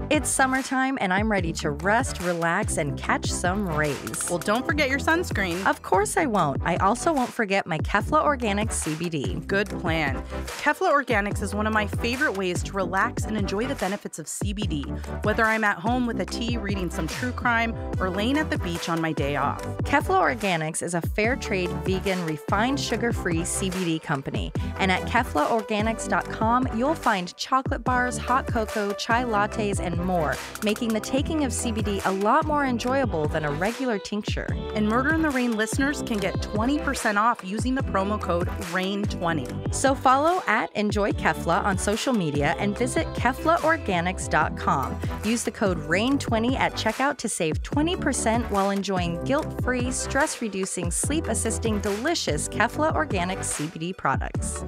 It's summertime and I'm ready to rest, relax, and catch some rays. Well, don't forget your sunscreen. Of course I won't. I also won't forget my Kefla Organics CBD. Good plan. Kefla Organics is one of my favorite ways to relax and enjoy the benefits of CBD, whether I'm at home with a tea reading some true crime or laying at the beach on my day off. Kefla Organics is a fair trade, vegan, refined sugar-free CBD company. And at KeflaOrganics.com, you'll find chocolate bars, hot cocoa, chai lattes, and more, making the taking of CBD a lot more enjoyable than a regular tincture. And Murder in the Rain listeners can get 20% off using the promo code RAIN20. So follow at Enjoy Kefla on social media and visit KeflaOrganics.com. Use the code RAIN20 at checkout to save 20% while enjoying guilt-free, stress-reducing, sleep-assisting, delicious Kefla Organics CBD products.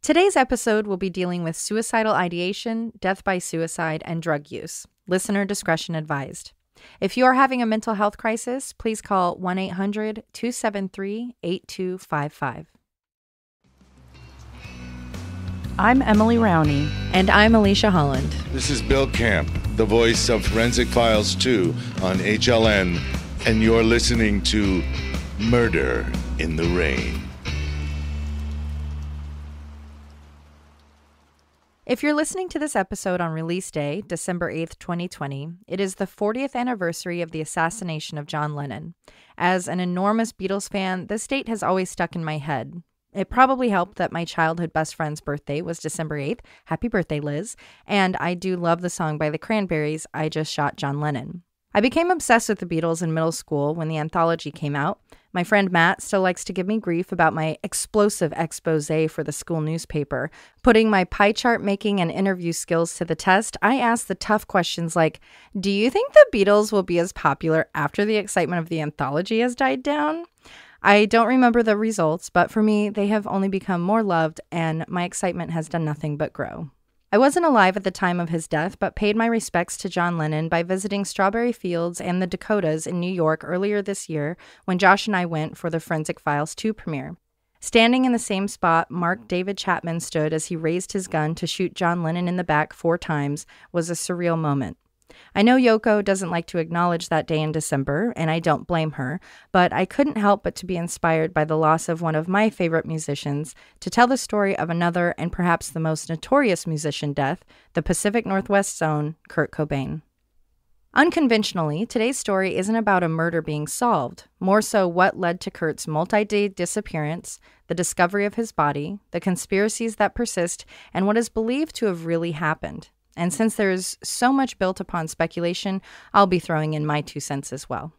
Today's episode will be dealing with suicidal ideation, death by suicide, and drug use. Listener discretion advised. If you are having a mental health crisis, please call 1-800-273-8255. I'm Emily Rowney. And I'm Alicia Holland. This is Bill Camp, the voice of Forensic Files 2 on HLN, and you're listening to Murder in the Rain. If you're listening to this episode on release day, December 8th, 2020, it is the 40th anniversary of the assassination of John Lennon. As an enormous Beatles fan, this date has always stuck in my head. It probably helped that my childhood best friend's birthday was December 8th. Happy birthday, Liz. And I do love the song by the Cranberries, I Just Shot John Lennon. I became obsessed with the Beatles in middle school when the anthology came out. My friend Matt still likes to give me grief about my explosive expose for the school newspaper. Putting my pie chart making and interview skills to the test, I asked the tough questions like, do you think the Beatles will be as popular after the excitement of the anthology has died down? I don't remember the results, but for me, they have only become more loved and my excitement has done nothing but grow. I wasn't alive at the time of his death, but paid my respects to John Lennon by visiting Strawberry Fields and the Dakotas in New York earlier this year when Josh and I went for the Forensic Files 2 premiere. Standing in the same spot Mark David Chapman stood as he raised his gun to shoot John Lennon in the back 4 times was a surreal moment. I know Yoko doesn't like to acknowledge that day in December, and I don't blame her, but I couldn't help but to be inspired by the loss of one of my favorite musicians to tell the story of another and perhaps the most notorious musician death, the Pacific Northwest's own Kurt Cobain. Unconventionally, today's story isn't about a murder being solved, more so what led to Kurt's multi-day disappearance, the discovery of his body, the conspiracies that persist, and what is believed to have really happened. And since there's so much built upon speculation, I'll be throwing in my 2 cents as well.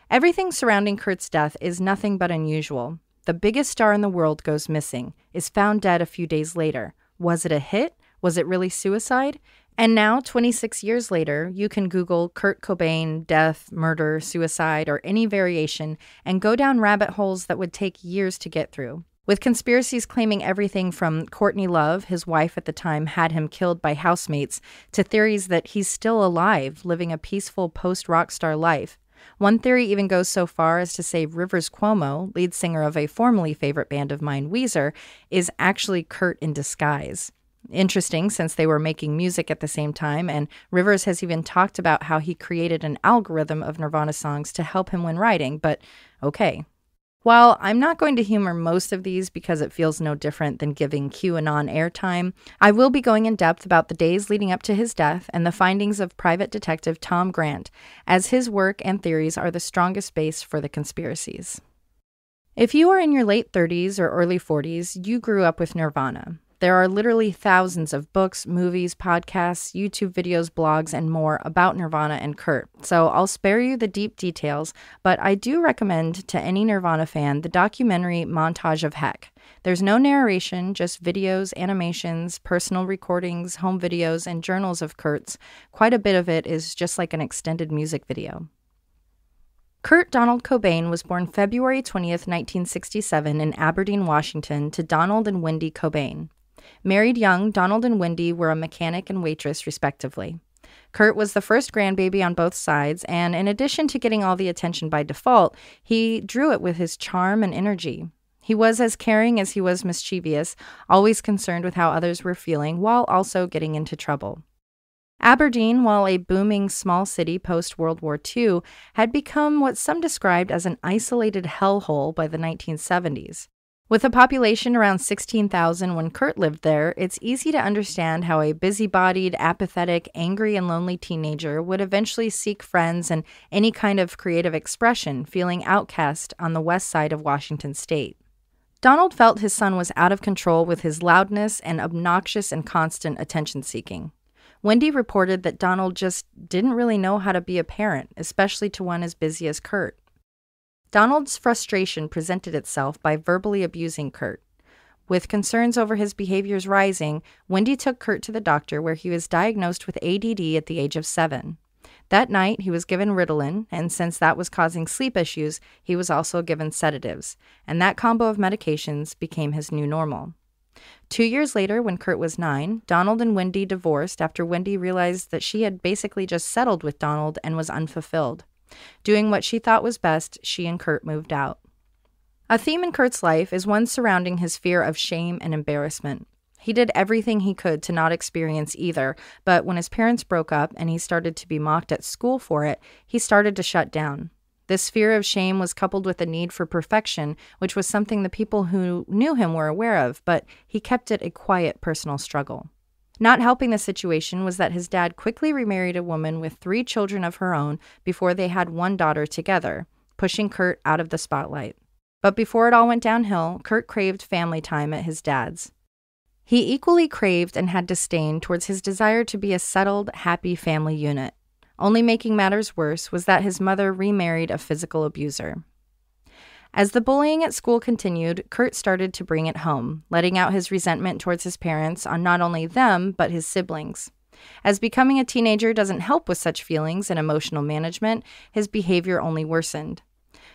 Everything surrounding Kurt's death is nothing but unusual. The biggest star in the world goes missing, is found dead a few days later. Was it a hit? Was it really suicide? And now, 26 years later, you can Google Kurt Cobain, death, murder, suicide, or any variation, and go down rabbit holes that would take years to get through. With conspiracies claiming everything from Courtney Love, his wife at the time, had him killed by housemates, to theories that he's still alive, living a peaceful post-rock star life. One theory even goes so far as to say Rivers Cuomo, lead singer of a formerly favorite band of mine, Weezer, is actually Kurt in disguise. Interesting, since they were making music at the same time, and Rivers has even talked about how he created an algorithm of Nirvana songs to help him when writing, but okay. While I'm not going to humor most of these because it feels no different than giving QAnon airtime, I will be going in depth about the days leading up to his death and the findings of private detective Tom Grant, as his work and theories are the strongest base for the conspiracies. If you are in your late 30s or early 40s, you grew up with Nirvana. There are literally thousands of books, movies, podcasts, YouTube videos, blogs, and more about Nirvana and Kurt, so I'll spare you the deep details, but I do recommend to any Nirvana fan the documentary Montage of Heck. There's no narration, just videos, animations, personal recordings, home videos, and journals of Kurt's. Quite a bit of it is just like an extended music video. Kurt Donald Cobain was born February 20th, 1967 in Aberdeen, Washington, to Donald and Wendy Cobain. Married young, Donald and Wendy were a mechanic and waitress, respectively. Kurt was the first grandbaby on both sides, and in addition to getting all the attention by default, he drew it with his charm and energy. He was as caring as he was mischievous, always concerned with how others were feeling, while also getting into trouble. Aberdeen, while a booming small city post-World War II, had become what some described as an isolated hellhole by the 1970s. With a population around 16,000 when Kurt lived there, it's easy to understand how a busy-bodied, apathetic, angry, and lonely teenager would eventually seek friends and any kind of creative expression, feeling outcast on the west side of Washington state. Donald felt his son was out of control with his loudness and obnoxious and constant attention-seeking. Wendy reported that Donald just didn't really know how to be a parent, especially to one as busy as Kurt. Donald's frustration presented itself by verbally abusing Kurt. With concerns over his behaviors rising, Wendy took Kurt to the doctor where he was diagnosed with ADD at the age of 7. That night, he was given Ritalin, and since that was causing sleep issues, he was also given sedatives, and that combo of medications became his new normal. 2 years later, when Kurt was 9, Donald and Wendy divorced after Wendy realized that she had basically just settled with Donald and was unfulfilled. Doing what she thought was best, she and Kurt moved out. A theme in Kurt's life is one surrounding his fear of shame and embarrassment. He did everything he could to not experience either, but when his parents broke up and he started to be mocked at school for it, he started to shut down. This fear of shame was coupled with a need for perfection, which was something the people who knew him were aware of, but he kept it a quiet personal struggle. Not helping the situation was that his dad quickly remarried a woman with 3 children of her own before they had 1 daughter together, pushing Kurt out of the spotlight. But before it all went downhill, Kurt craved family time at his dad's. He equally craved and had disdain towards his desire to be a settled, happy family unit. Only making matters worse was that his mother remarried a physical abuser. As the bullying at school continued, Kurt started to bring it home, letting out his resentment towards his parents on not only them, but his siblings. As becoming a teenager doesn't help with such feelings and emotional management, his behavior only worsened.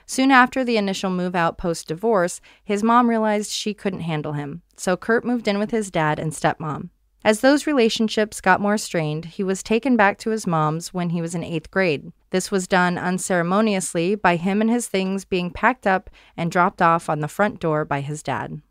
Soon after the initial move out post-divorce, his mom realized she couldn't handle him, so Kurt moved in with his dad and stepmom. As those relationships got more strained, he was taken back to his mom's when he was in 8th grade. This was done unceremoniously by him and his things being packed up and dropped off on the front door by his dad.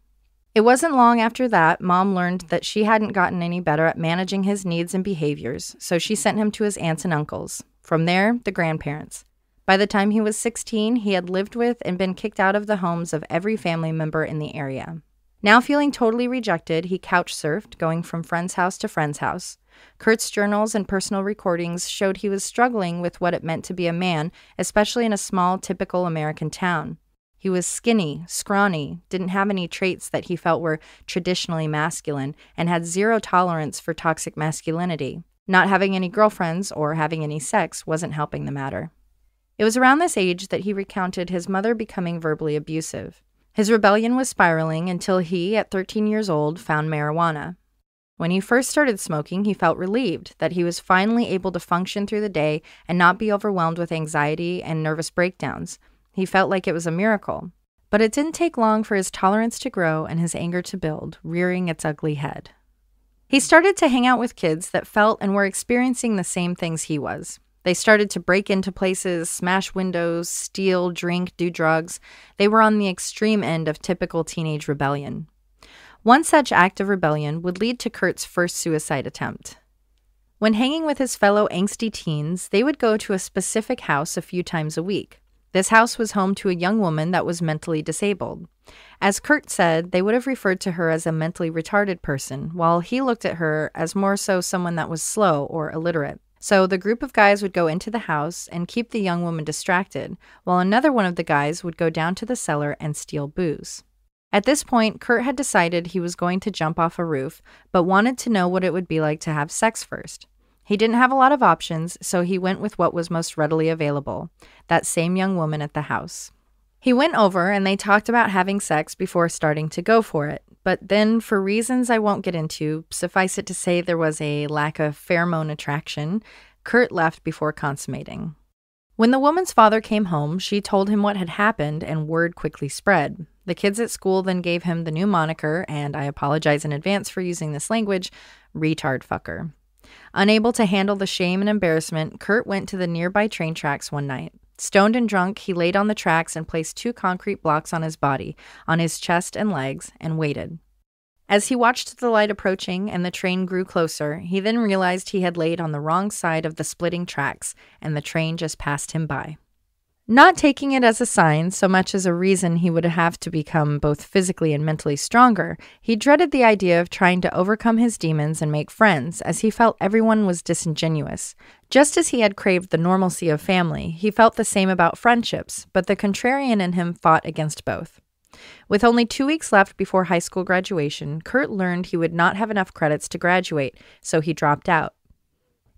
It wasn't long after that Mom learned that she hadn't gotten any better at managing his needs and behaviors, so she sent him to his aunts and uncles. From there, the grandparents. By the time he was 16, he had lived with and been kicked out of the homes of every family member in the area. Now feeling totally rejected, he couch-surfed, going from friend's house to friend's house. Kurt's journals and personal recordings showed he was struggling with what it meant to be a man, especially in a small, typical American town. He was skinny, scrawny, didn't have any traits that he felt were traditionally masculine, and had zero tolerance for toxic masculinity. Not having any girlfriends or having any sex wasn't helping the matter. It was around this age that he recounted his mother becoming verbally abusive. His rebellion was spiraling until he, at 13 years old, found marijuana. When he first started smoking, he felt relieved that he was finally able to function through the day and not be overwhelmed with anxiety and nervous breakdowns. He felt like it was a miracle. But it didn't take long for his tolerance to grow and his anger to build, rearing its ugly head. He started to hang out with kids that felt and were experiencing the same things he was. They started to break into places, smash windows, steal, drink, do drugs. They were on the extreme end of typical teenage rebellion. One such act of rebellion would lead to Kurt's first suicide attempt. When hanging with his fellow angsty teens, they would go to a specific house a few times a week. This house was home to a young woman that was mentally disabled. As Kurt said, they would have referred to her as a mentally retarded person, while he looked at her as more so someone that was slow or illiterate. So the group of guys would go into the house and keep the young woman distracted, while another one of the guys would go down to the cellar and steal booze. At this point, Kurt had decided he was going to jump off a roof, but wanted to know what it would be like to have sex first. He didn't have a lot of options, so he went with what was most readily available, that same young woman at the house. He went over and they talked about having sex before starting to go for it. But then, for reasons I won't get into, suffice it to say there was a lack of pheromone attraction, Kurt left before consummating. When the woman's father came home, she told him what had happened, and word quickly spread. The kids at school then gave him the new moniker, and I apologize in advance for using this language, retard fucker. Unable to handle the shame and embarrassment, Kurt went to the nearby train tracks one night. Stoned and drunk, he laid on the tracks and placed 2 concrete blocks on his body, on his chest and legs, and waited. As he watched the light approaching and the train grew closer, he then realized he had laid on the wrong side of the splitting tracks, and the train just passed him by. Not taking it as a sign so much as a reason he would have to become both physically and mentally stronger, he dreaded the idea of trying to overcome his demons and make friends, as he felt everyone was disingenuous. Just as he had craved the normalcy of family, he felt the same about friendships, but the contrarian in him fought against both. With only 2 weeks left before high school graduation, Kurt learned he would not have enough credits to graduate, so he dropped out.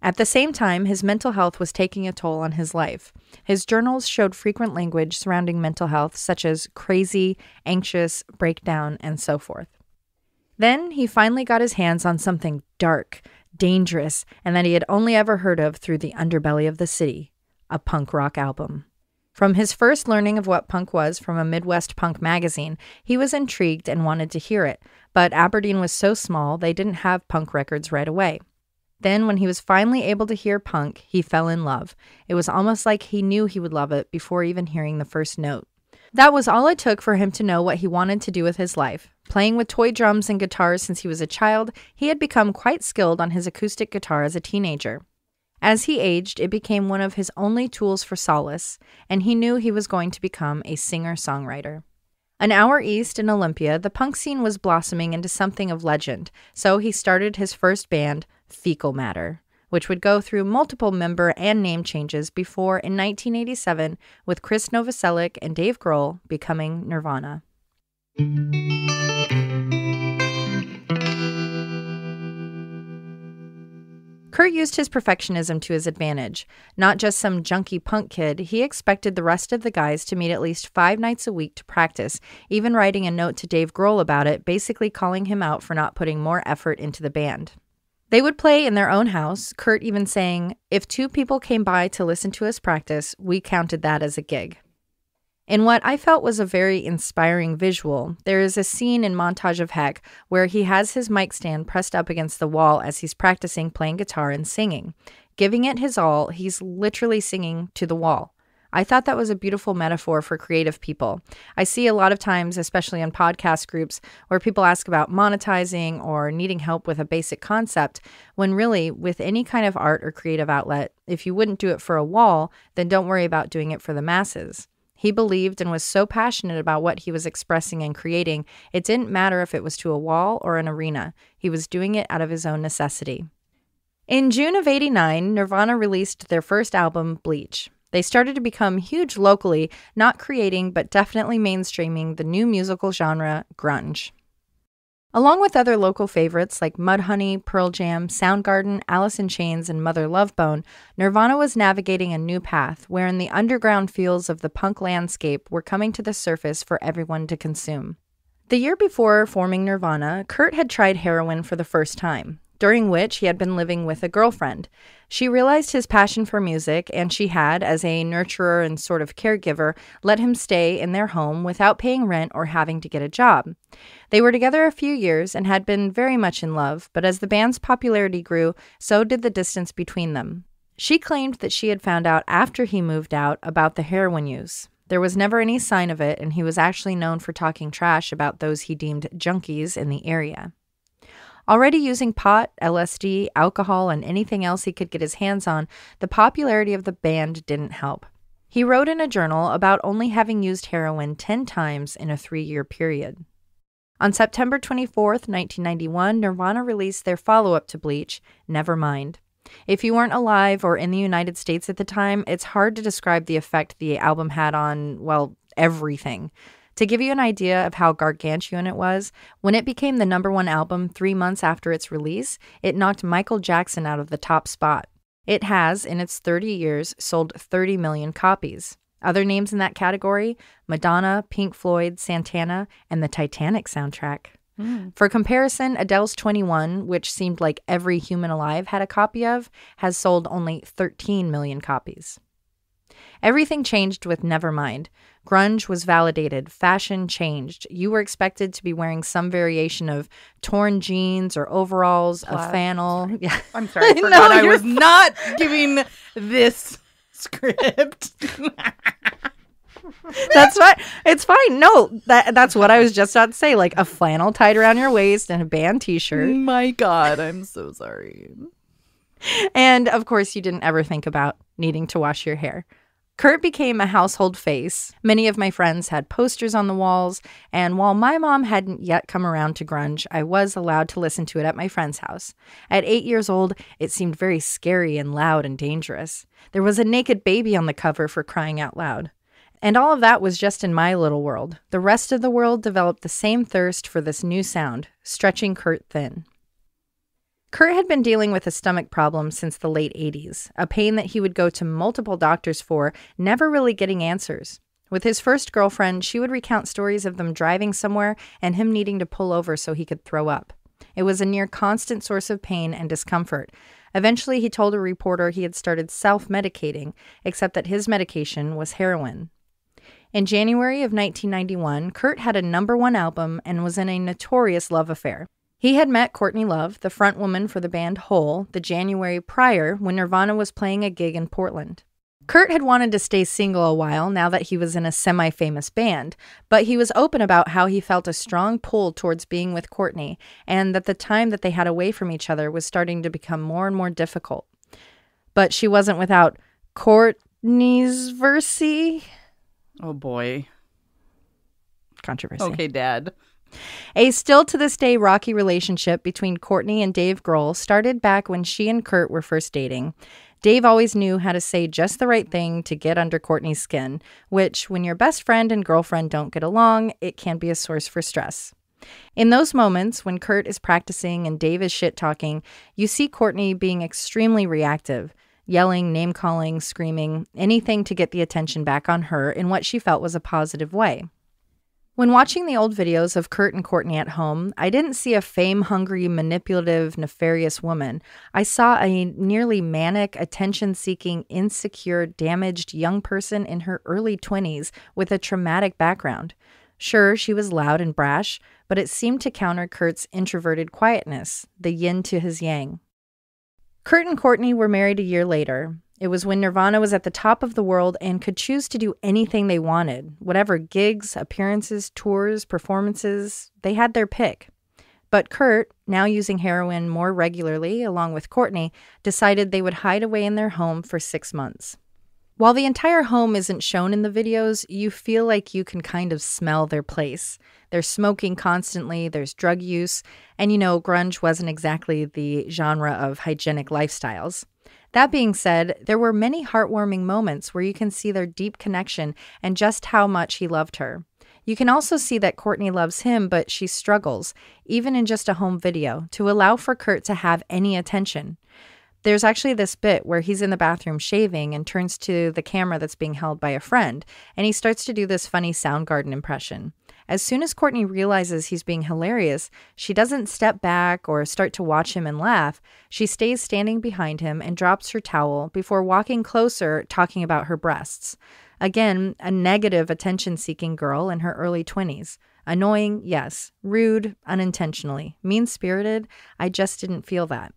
At the same time, his mental health was taking a toll on his life. His journals showed frequent language surrounding mental health, such as crazy, anxious, breakdown, and so forth. Then he finally got his hands on something dark, dangerous, and that he had only ever heard of through the underbelly of the city, a punk rock album. From his first learning of what punk was from a Midwest punk magazine, he was intrigued and wanted to hear it, but Aberdeen was so small they didn't have punk records right away. Then, when he was finally able to hear punk, he fell in love. It was almost like he knew he would love it before even hearing the first note. That was all it took for him to know what he wanted to do with his life. Playing with toy drums and guitars since he was a child, he had become quite skilled on his acoustic guitar as a teenager. As he aged, it became one of his only tools for solace, and he knew he was going to become a singer-songwriter. An hour east in Olympia, the punk scene was blossoming into something of legend, so he started his first band, Fecal Matter, which would go through multiple member and name changes before, in 1987, with Chris Novoselic and Dave Grohl, becoming Nirvana. Kurt used his perfectionism to his advantage. Not just some junky punk kid, he expected the rest of the guys to meet at least 5 nights a week to practice, even writing a note to Dave Grohl about it, basically calling him out for not putting more effort into the band. They would play in their own house, Kurt even saying, "If 2 people came by to listen to us practice, we counted that as a gig." In what I felt was a very inspiring visual, there is a scene in Montage of Heck where he has his mic stand pressed up against the wall as he's practicing playing guitar and singing. Giving it his all, he's literally singing to the wall. I thought that was a beautiful metaphor for creative people. I see a lot of times, especially in podcast groups, where people ask about monetizing or needing help with a basic concept, when really, with any kind of art or creative outlet, if you wouldn't do it for a wall, then don't worry about doing it for the masses. He believed and was so passionate about what he was expressing and creating, it didn't matter if it was to a wall or an arena. He was doing it out of his own necessity. In June of '89, Nirvana released their first album, Bleach. They started to become huge locally, not creating but definitely mainstreaming the new musical genre, grunge. Along with other local favorites like Mudhoney, Pearl Jam, Soundgarden, Alice in Chains, and Mother Love Bone, Nirvana was navigating a new path wherein the underground feels of the punk landscape were coming to the surface for everyone to consume. The year before forming Nirvana, Kurt had tried heroin for the first time, during which he had been living with a girlfriend. She realized his passion for music, and she had, as a nurturer and sort of caregiver, let him stay in their home without paying rent or having to get a job. They were together a few years and had been very much in love, but as the band's popularity grew, so did the distance between them. She claimed that she had found out after he moved out about the heroin use. There was never any sign of it, and he was actually known for talking trash about those he deemed junkies in the area. Already using pot, LSD, alcohol, and anything else he could get his hands on, the popularity of the band didn't help. He wrote in a journal about only having used heroin 10 times in a 3-year period. On September 24, 1991, Nirvana released their follow-up to Bleach, Nevermind. If you weren't alive or in the United States at the time, it's hard to describe the effect the album had on, well, everything. To give you an idea of how gargantuan it was, when it became the #1 album 3 months after its release, it knocked Michael Jackson out of the top spot. It has, in its 30 years, sold 30 million copies. Other names in that category, Madonna, Pink Floyd, Santana, and the Titanic soundtrack. For comparison, Adele's 21, which seemed like every human alive had a copy of, has sold only 13 million copies. Everything changed with Nevermind. Grunge was validated. Fashion changed. You were expected to be wearing some variation of torn jeans or overalls, a flannel. Sorry. Yeah. I'm sorry. I forgot I was not giving this script. That's fine. It's fine. No, that's what I was just about to say. Like a flannel tied around your waist and a band t-shirt. My God, I'm so sorry. And of course, you didn't ever think about needing to wash your hair. Kurt became a household face. Many of my friends had posters on the walls, and while my mom hadn't yet come around to grunge, I was allowed to listen to it at my friend's house. At 8 years old, it seemed very scary and loud and dangerous. There was a naked baby on the cover, for crying out loud. And all of that was just in my little world. The rest of the world developed the same thirst for this new sound, stretching Kurt thin. Kurt had been dealing with a stomach problem since the late 80s, a pain that he would go to multiple doctors for, never really getting answers. With his first girlfriend, she would recount stories of them driving somewhere and him needing to pull over so he could throw up. It was a near constant source of pain and discomfort. Eventually, he told a reporter he had started self-medicating, except that his medication was heroin. In January of 1991, Kurt had a #1 album and was in a notorious love affair. He had met Courtney Love, the frontwoman for the band Hole, the January prior when Nirvana was playing a gig in Portland. Kurt had wanted to stay single a while now that he was in a semi-famous band, but he was open about how he felt a strong pull towards being with Courtney and that the time that they had away from each other was starting to become more and more difficult. But she wasn't without Courtney's versy. Oh boy. Controversy. Okay, Dad. A still to this day rocky relationship between Courtney and Dave Grohl started back when she and Kurt were first dating. Dave always knew how to say just the right thing to get under Courtney's skin, which, when your best friend and girlfriend don't get along, it can be a source for stress. In those moments, when Kurt is practicing and Dave is shit-talking, you see Courtney being extremely reactive, yelling, name-calling, screaming, anything to get the attention back on her in what she felt was a positive way. When watching the old videos of Kurt and Courtney at home, I didn't see a fame-hungry, manipulative, nefarious woman. I saw a nearly manic, attention-seeking, insecure, damaged young person in her early 20s with a traumatic background. Sure, she was loud and brash, but it seemed to counter Kurt's introverted quietness, the yin to his yang. Kurt and Courtney were married a year later. It was when Nirvana was at the top of the world and could choose to do anything they wanted. Whatever gigs, appearances, tours, performances, they had their pick. But Kurt, now using heroin more regularly along with Courtney, decided they would hide away in their home for 6 months. While the entire home isn't shown in the videos, you feel like you can kind of smell their place. They're smoking constantly, there's drug use, and grunge wasn't exactly the genre of hygienic lifestyles. That being said, there were many heartwarming moments where you can see their deep connection and just how much he loved her. You can also see that Courtney loves him, but she struggles, even in just a home video, to allow for Kurt to have any attention. There's actually this bit where he's in the bathroom shaving and turns to the camera that's being held by a friend, and he starts to do this funny Soundgarden impression. As soon as Courtney realizes he's being hilarious, she doesn't step back or start to watch him and laugh. She stays standing behind him and drops her towel before walking closer, talking about her breasts. Again, a negative, attention-seeking girl in her early 20s. Annoying, yes. Rude, unintentionally. Mean-spirited, I just didn't feel that.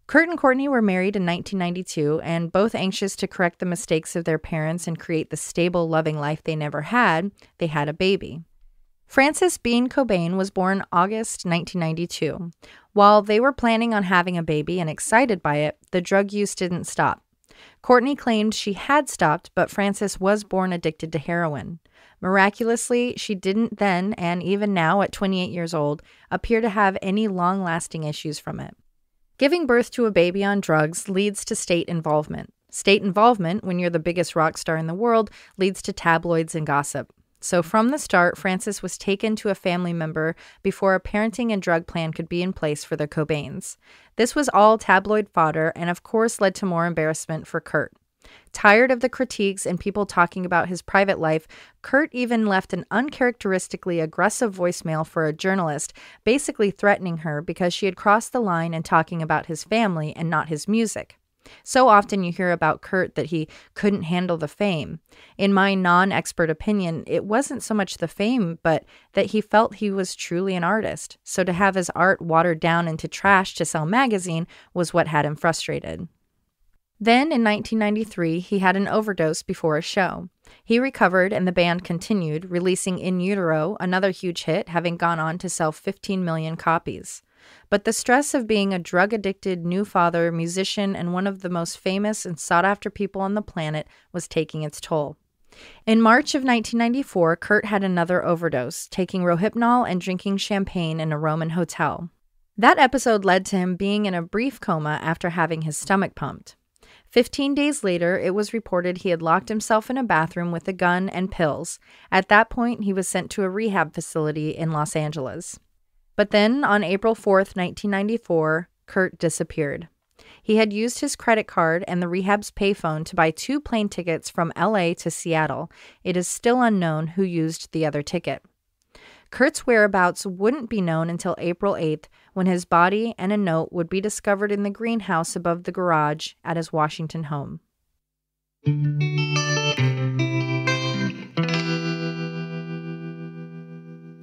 Kurt and Courtney were married in 1992, and both anxious to correct the mistakes of their parents and create the stable, loving life they never had, they had a baby. Frances Bean Cobain was born August 1992. While they were planning on having a baby and excited by it, the drug use didn't stop. Courtney claimed she had stopped, but Frances was born addicted to heroin. Miraculously, she didn't then, and even now at 28 years old, appear to have any long-lasting issues from it. Giving birth to a baby on drugs leads to state involvement. State involvement, when you're the biggest rock star in the world, leads to tabloids and gossip. So from the start, Frances was taken to a family member before a parenting and drug plan could be in place for the Cobains. This was all tabloid fodder and of course led to more embarrassment for Kurt. Tired of the critiques and people talking about his private life, Kurt even left an uncharacteristically aggressive voicemail for a journalist, basically threatening her because she had crossed the line and talking about his family and not his music. So often you hear about Kurt that he couldn't handle the fame. In my non-expert opinion, it wasn't so much the fame, but that he felt he was truly an artist. So to have his art watered down into trash to sell magazine was what had him frustrated. Then, in 1993, he had an overdose before a show. He recovered and the band continued, releasing In Utero, another huge hit, having gone on to sell 15 million copies. But the stress of being a drug-addicted new father, musician, and one of the most famous and sought-after people on the planet was taking its toll. In March of 1994, Kurt had another overdose, taking Rohypnol and drinking champagne in a Roman hotel. That episode led to him being in a brief coma after having his stomach pumped. 15 days later, it was reported he had locked himself in a bathroom with a gun and pills. At that point, he was sent to a rehab facility in Los Angeles. But then, on April 4th, 1994, Kurt disappeared. He had used his credit card and the rehab's payphone to buy 2 plane tickets from LA to Seattle. It is still unknown who used the other ticket. Kurt's whereabouts wouldn't be known until April 8th, when his body and a note would be discovered in the greenhouse above the garage at his Washington home.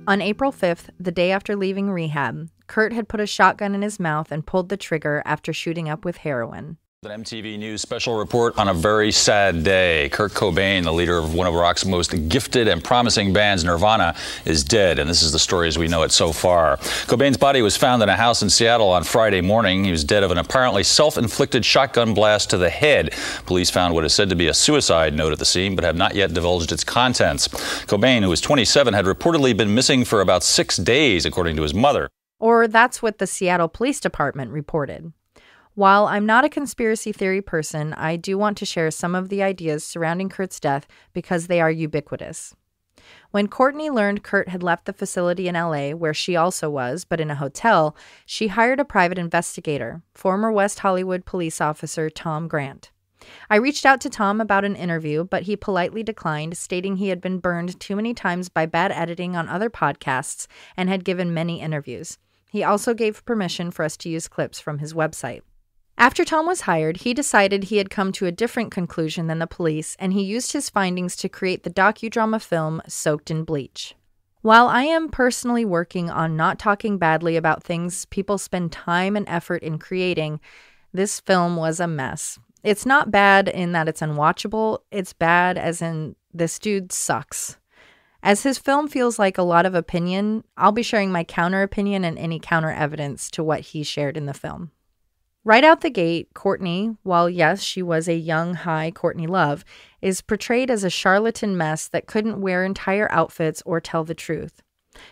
On April 5th, the day after leaving rehab, Kurt had put a shotgun in his mouth and pulled the trigger after shooting up with heroin. An MTV News special report on a very sad day. Kurt Cobain, the leader of one of rock's most gifted and promising bands, Nirvana, is dead, and this is the story as we know it so far. Cobain's body was found in a house in Seattle on Friday morning. He was dead of an apparently self-inflicted shotgun blast to the head. Police found what is said to be a suicide note at the scene, but have not yet divulged its contents. Cobain, who was 27, had reportedly been missing for about 6 days, according to his mother. Or that's what the Seattle Police Department reported. While I'm not a conspiracy theory person, I do want to share some of the ideas surrounding Kurt's death because they are ubiquitous. When Courtney learned Kurt had left the facility in LA, where she also was, but in a hotel, she hired a private investigator, former West Hollywood police officer Tom Grant. I reached out to Tom about an interview, but he politely declined, stating he had been burned too many times by bad editing on other podcasts and had given many interviews. He also gave permission for us to use clips from his website. After Tom was hired, he decided he had come to a different conclusion than the police, and he used his findings to create the docudrama film Soaked in Bleach. While I am personally working on not talking badly about things people spend time and effort in creating, this film was a mess. It's not bad in that it's unwatchable, it's bad as in this dude sucks. As his film feels like a lot of opinion, I'll be sharing my counter opinion and any counter evidence to what he shared in the film. Right out the gate, Courtney, while yes, she was a young, high Courtney Love, is portrayed as a charlatan mess that couldn't wear entire outfits or tell the truth.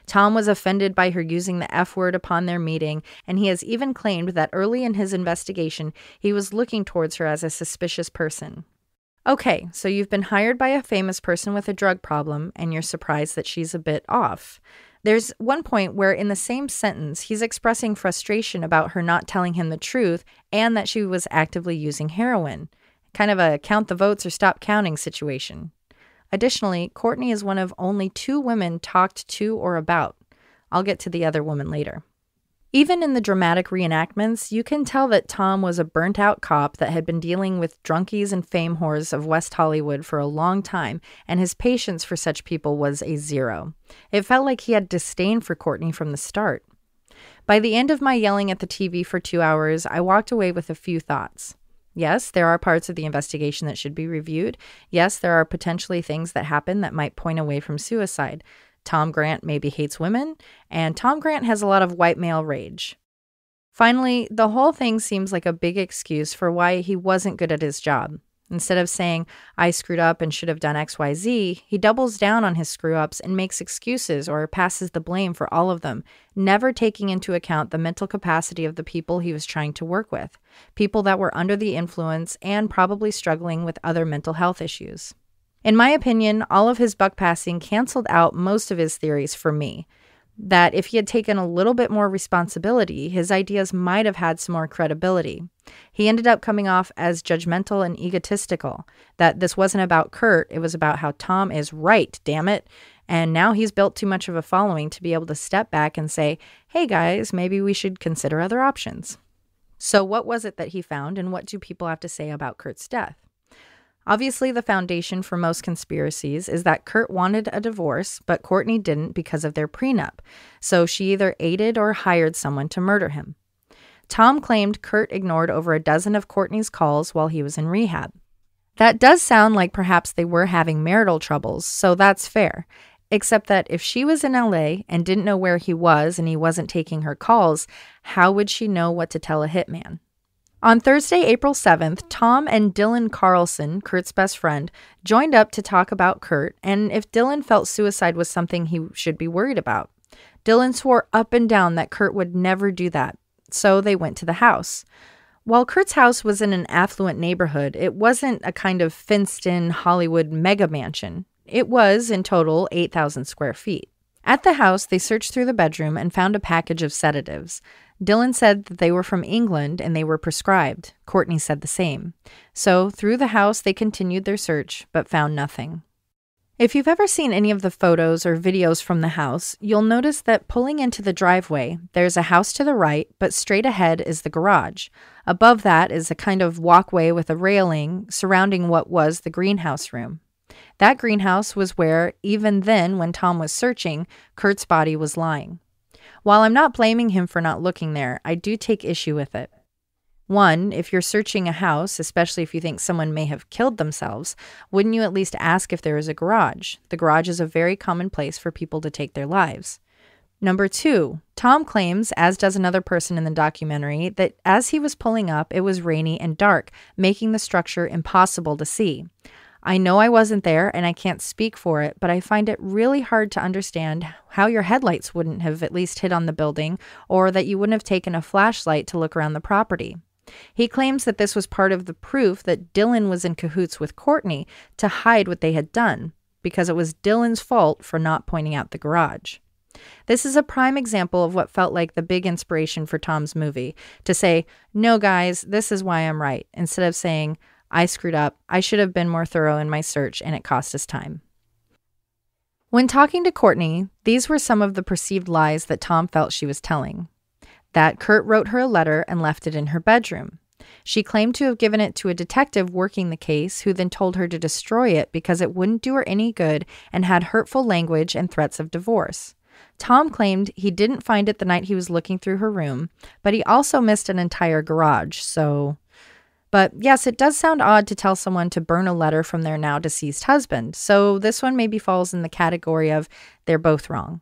Tom was offended by her using the F word upon their meeting, and he has even claimed that early in his investigation, he was looking towards her as a suspicious person. Okay, so you've been hired by a famous person with a drug problem, and you're surprised that she's a bit off. There's one point where in the same sentence, he's expressing frustration about her not telling him the truth and that she was actively using heroin. Kind of a count the votes or stop counting situation. Additionally, Courtney is one of only 2 women talked to or about. I'll get to the other woman later. Even in the dramatic reenactments, you can tell that Tom was a burnt-out cop that had been dealing with drunkies and fame whores of West Hollywood for a long time, and his patience for such people was a 0. It felt like he had disdain for Courtney from the start. By the end of my yelling at the TV for 2 hours, I walked away with a few thoughts. Yes, there are parts of the investigation that should be reviewed. Yes, there are potentially things that happen that might point away from suicide. Tom Grant maybe hates women, and Tom Grant has a lot of white male rage. Finally, the whole thing seems like a big excuse for why he wasn't good at his job. Instead of saying, I screwed up and should have done XYZ, he doubles down on his screw-ups and makes excuses or passes the blame for all of them, never taking into account the mental capacity of the people he was trying to work with, people that were under the influence and probably struggling with other mental health issues. In my opinion, all of his buck passing canceled out most of his theories for me. That if he had taken a little bit more responsibility, his ideas might have had some more credibility. He ended up coming off as judgmental and egotistical, that this wasn't about Kurt, it was about how Tom is right, damn it. And now he's built too much of a following to be able to step back and say, hey guys, maybe we should consider other options. So what was it that he found, and what do people have to say about Kurt's death? Obviously, the foundation for most conspiracies is that Kurt wanted a divorce, but Courtney didn't because of their prenup, so she either aided or hired someone to murder him. Tom claimed Kurt ignored over a dozen of Courtney's calls while he was in rehab. That does sound like perhaps they were having marital troubles, so that's fair. Except that if she was in LA and didn't know where he was and he wasn't taking her calls, how would she know what to tell a hitman? On Thursday, April 7th, Tom and Dylan Carlson, Kurt's best friend, joined up to talk about Kurt and if Dylan felt suicide was something he should be worried about. Dylan swore up and down that Kurt would never do that, so they went to the house. While Kurt's house was in an affluent neighborhood, it wasn't a kind of fenced-in Hollywood mega mansion. It was, in total, 8,000 square feet. At the house, they searched through the bedroom and found a package of sedatives. Dylan said that they were from England and they were prescribed. Courtney said the same. So, through the house, they continued their search, but found nothing. If you've ever seen any of the photos or videos from the house, you'll notice that pulling into the driveway, there's a house to the right, but straight ahead is the garage. Above that is a kind of walkway with a railing surrounding what was the greenhouse room. That greenhouse was where, even then when Tom was searching, Kurt's body was lying. While I'm not blaming him for not looking there, I do take issue with it. One, if you're searching a house, especially if you think someone may have killed themselves, wouldn't you at least ask if there is a garage? The garage is a very common place for people to take their lives. Number two, Tom claims, as does another person in the documentary, that as he was pulling up, it was rainy and dark, making the structure impossible to see. I know I wasn't there and I can't speak for it, but I find it really hard to understand how your headlights wouldn't have at least hit on the building or that you wouldn't have taken a flashlight to look around the property. He claims that this was part of the proof that Dylan was in cahoots with Courtney to hide what they had done, because it was Dylan's fault for not pointing out the garage. This is a prime example of what felt like the big inspiration for Tom's movie, to say, no guys, this is why I'm right, instead of saying, I screwed up, I should have been more thorough in my search, and it cost us time. When talking to Courtney, these were some of the perceived lies that Tom felt she was telling. That Kurt wrote her a letter and left it in her bedroom. She claimed to have given it to a detective working the case, who then told her to destroy it because it wouldn't do her any good and had hurtful language and threats of divorce. Tom claimed he didn't find it the night he was looking through her room, but he also missed an entire garage, so... But yes, it does sound odd to tell someone to burn a letter from their now deceased husband, so this one maybe falls in the category of they're both wrong.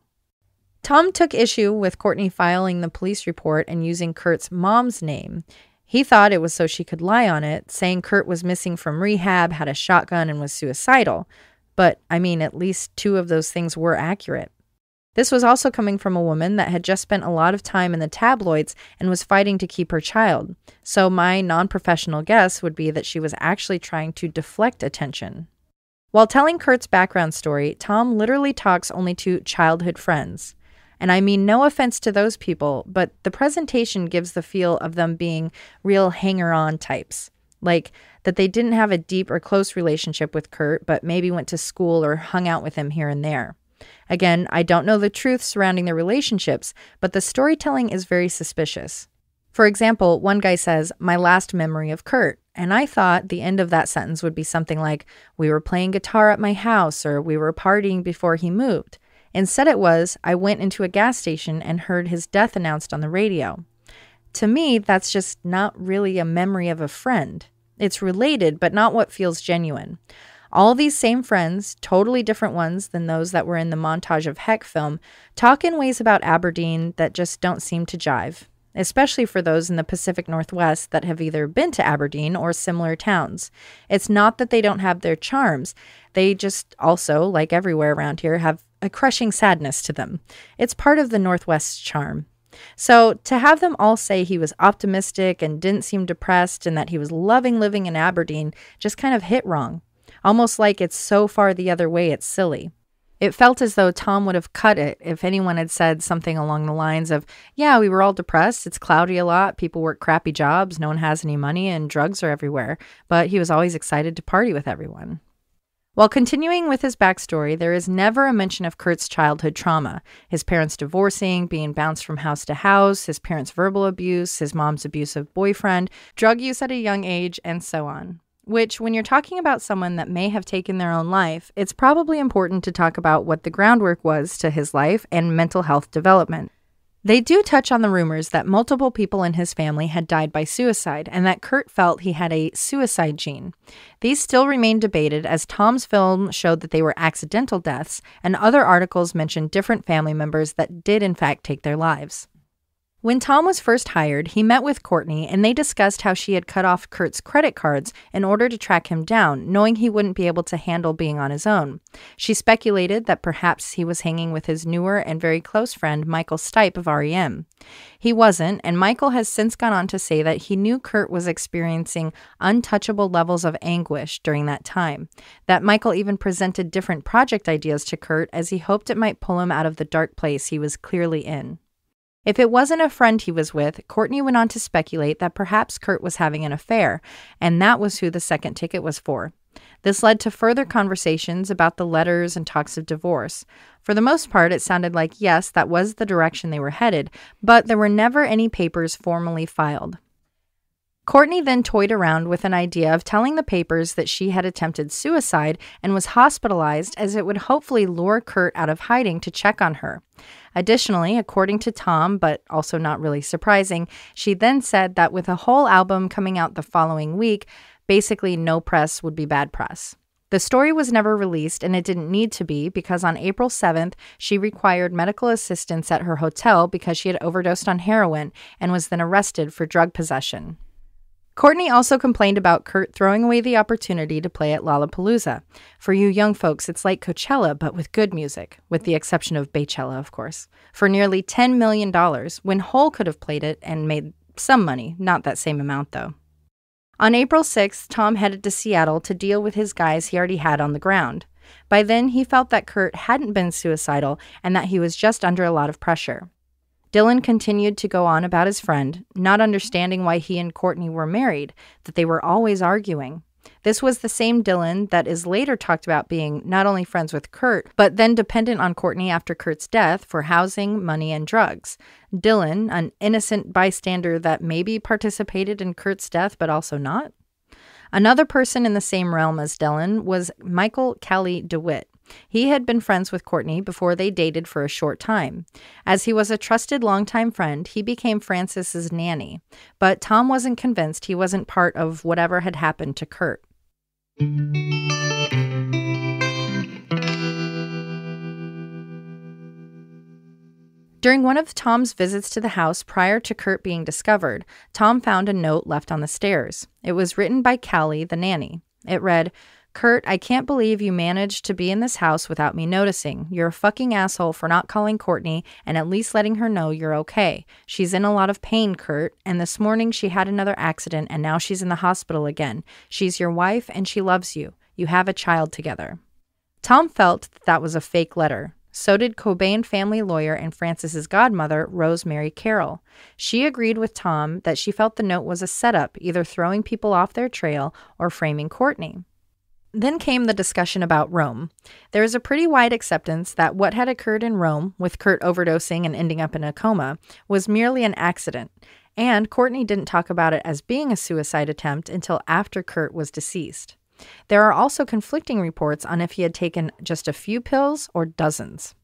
Tom took issue with Courtney filing the police report and using Kurt's mom's name. He thought it was so she could lie on it, saying Kurt was missing from rehab, had a shotgun, and was suicidal. But, I mean, at least two of those things were accurate. This was also coming from a woman that had just spent a lot of time in the tabloids and was fighting to keep her child. So my non-professional guess would be that she was actually trying to deflect attention. While telling Kurt's background story, Tom literally talks only to childhood friends. And I mean no offense to those people, but the presentation gives the feel of them being real hanger-on types. Like that they didn't have a deep or close relationship with Kurt, but maybe went to school or hung out with him here and there. Again, I don't know the truth surrounding their relationships, but the storytelling is very suspicious. For example, one guy says, "My last memory of Kurt," and I thought the end of that sentence would be something like, "We were playing guitar at my house," or "We were partying before he moved." Instead it was, "I went into a gas station and heard his death announced on the radio." To me, that's just not really a memory of a friend. It's related, but not what feels genuine. All these same friends, totally different ones than those that were in the Montage of Heck film, talk in ways about Aberdeen that just don't seem to jive, especially for those in the Pacific Northwest that have either been to Aberdeen or similar towns. It's not that they don't have their charms. They just also, like everywhere around here, have a crushing sadness to them. It's part of the Northwest's charm. So to have them all say he was optimistic and didn't seem depressed and that he was loving living in Aberdeen just kind of hit wrong. Almost like it's so far the other way it's silly. It felt as though Tom would have cut it if anyone had said something along the lines of, yeah, we were all depressed, it's cloudy a lot, people work crappy jobs, no one has any money, and drugs are everywhere, but he was always excited to party with everyone. While continuing with his backstory, there is never a mention of Kurt's childhood trauma. His parents divorcing, being bounced from house to house, his parents' verbal abuse, his mom's abusive boyfriend, drug use at a young age, and so on. Which, when you're talking about someone that may have taken their own life, it's probably important to talk about what the groundwork was to his life and mental health development. They do touch on the rumors that multiple people in his family had died by suicide and that Kurt felt he had a suicide gene. These still remain debated, as Tom's film showed that they were accidental deaths, and other articles mentioned different family members that did in fact take their lives. When Tom was first hired, he met with Courtney and they discussed how she had cut off Kurt's credit cards in order to track him down, knowing he wouldn't be able to handle being on his own. She speculated that perhaps he was hanging with his newer and very close friend Michael Stipe of REM. He wasn't, and Michael has since gone on to say that he knew Kurt was experiencing untouchable levels of anguish during that time, that Michael even presented different project ideas to Kurt as he hoped it might pull him out of the dark place he was clearly in. If it wasn't a friend he was with, Courtney went on to speculate that perhaps Kurt was having an affair, and that was who the second ticket was for. This led to further conversations about the letters and talks of divorce. For the most part, it sounded like, yes, that was the direction they were headed, but there were never any papers formally filed. Courtney then toyed around with an idea of telling the papers that she had attempted suicide and was hospitalized, as it would hopefully lure Kurt out of hiding to check on her. Additionally, according to Tom, but also not really surprising, she then said that with a whole album coming out the following week, basically no press would be bad press. The story was never released, and it didn't need to be, because on April 7th, she required medical assistance at her hotel because she had overdosed on heroin and was then arrested for drug possession. Courtney also complained about Kurt throwing away the opportunity to play at Lollapalooza. For you young folks, it's like Coachella, but with good music, with the exception of Baychella, of course, for nearly $10 million, when Hole could have played it and made some money, not that same amount though. On April 6th, Tom headed to Seattle to deal with his guys he already had on the ground. By then, he felt that Kurt hadn't been suicidal and that he was just under a lot of pressure. Dylan continued to go on about his friend, not understanding why he and Courtney were married, that they were always arguing. This was the same Dylan that is later talked about being not only friends with Kurt, but then dependent on Courtney after Kurt's death for housing, money, and drugs. Dylan, an innocent bystander that maybe participated in Kurt's death, but also not. Another person in the same realm as Dylan was Michael Callie DeWitt. He had been friends with Courtney before they dated for a short time. As he was a trusted longtime friend, he became Frances's nanny. But Tom wasn't convinced he wasn't part of whatever had happened to Kurt. During one of Tom's visits to the house prior to Kurt being discovered, Tom found a note left on the stairs. It was written by Callie, the nanny. It read, "Kurt, I can't believe you managed to be in this house without me noticing. You're a fucking asshole for not calling Courtney and at least letting her know you're okay. She's in a lot of pain, Kurt, and this morning she had another accident and now she's in the hospital again. She's your wife and she loves you. You have a child together." Tom felt that was a fake letter. So did Cobain family lawyer and Frances's godmother, Rosemary Carroll. She agreed with Tom that she felt the note was a setup, either throwing people off their trail or framing Courtney. Then came the discussion about Rome. There is a pretty wide acceptance that what had occurred in Rome, with Kurt overdosing and ending up in a coma, was merely an accident, and Courtney didn't talk about it as being a suicide attempt until after Kurt was deceased. There are also conflicting reports on if he had taken just a few pills or dozens.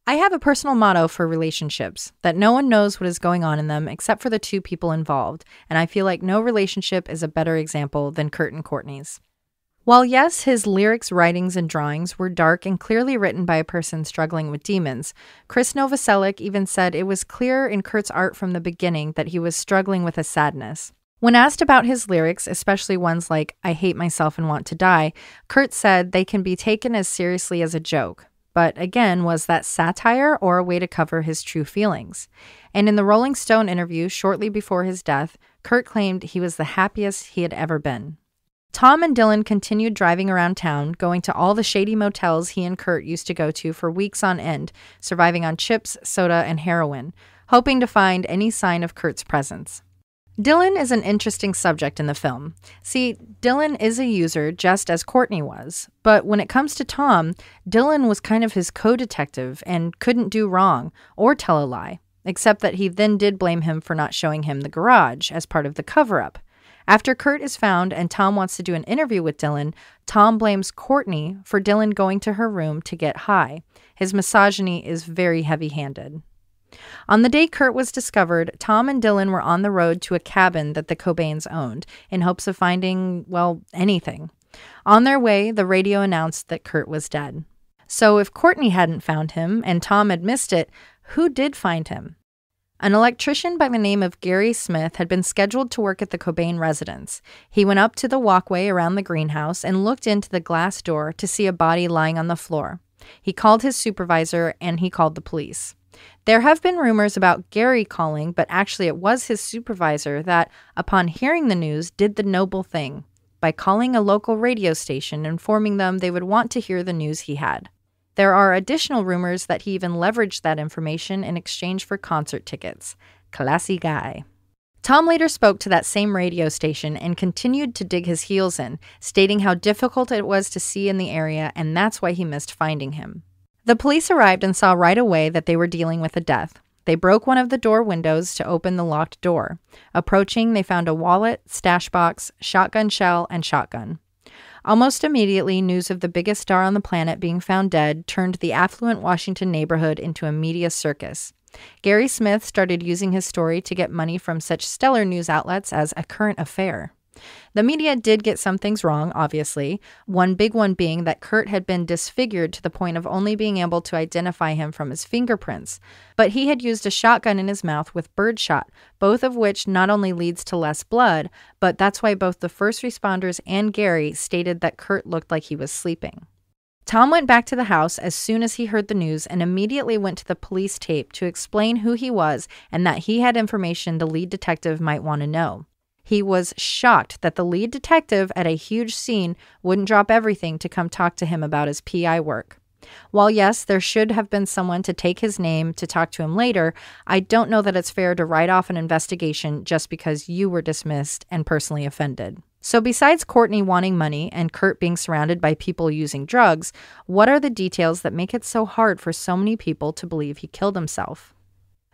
I have a personal motto for relationships, that no one knows what is going on in them except for the two people involved, and I feel like no relationship is a better example than Kurt and Courtney's. While yes, his lyrics, writings, and drawings were dark and clearly written by a person struggling with demons, Chris Novoselic even said it was clear in Kurt's art from the beginning that he was struggling with a sadness. When asked about his lyrics, especially ones like "I hate myself and want to die," Kurt said they can be taken as seriously as a joke. But again, was that satire or a way to cover his true feelings? And in the Rolling Stone interview shortly before his death, Kurt claimed he was the happiest he had ever been. Tom and Dylan continued driving around town, going to all the shady motels he and Kurt used to go to for weeks on end, surviving on chips, soda, and heroin, hoping to find any sign of Kurt's presence. Dylan is an interesting subject in the film. See, Dylan is a user just as Courtney was, but when it comes to Tom, Dylan was kind of his co-detective and couldn't do wrong or tell a lie, except that he then did blame him for not showing him the garage as part of the cover-up. After Kurt is found and Tom wants to do an interview with Dylan, Tom blames Courtney for Dylan going to her room to get high. His misogyny is very heavy-handed. On the day Kurt was discovered, Tom and Dylan were on the road to a cabin that the Cobains owned in hopes of finding, well, anything. On their way, the radio announced that Kurt was dead. So if Courtney hadn't found him and Tom had missed it, who did find him? An electrician by the name of Gary Smith had been scheduled to work at the Cobain residence. He went up to the walkway around the greenhouse and looked into the glass door to see a body lying on the floor. He called his supervisor and he called the police. There have been rumors about Gary calling, but actually it was his supervisor that, upon hearing the news, did the noble thing by calling a local radio station, informing them they would want to hear the news he had. There are additional rumors that he even leveraged that information in exchange for concert tickets. Classy guy. Tom later spoke to that same radio station and continued to dig his heels in, stating how difficult it was to see in the area, and that's why he missed finding him. The police arrived and saw right away that they were dealing with a death. They broke one of the door windows to open the locked door. Approaching, they found a wallet, stash box, shotgun shell, and shotgun. Almost immediately, news of the biggest star on the planet being found dead turned the affluent Washington neighborhood into a media circus. Gary Smith started using his story to get money from such stellar news outlets as A Current Affair. The media did get some things wrong, obviously, one big one being that Kurt had been disfigured to the point of only being able to identify him from his fingerprints. But he had used a shotgun in his mouth with birdshot, both of which not only leads to less blood, but that's why both the first responders and Gary stated that Kurt looked like he was sleeping. Tom went back to the house as soon as he heard the news and immediately went to the police tape to explain who he was and that he had information the lead detective might want to know. He was shocked that the lead detective at a huge scene wouldn't drop everything to come talk to him about his PI work. While yes, there should have been someone to take his name to talk to him later, I don't know that it's fair to write off an investigation just because you were dismissed and personally offended. So besides Courtney wanting money and Kurt being surrounded by people using drugs, what are the details that make it so hard for so many people to believe he killed himself?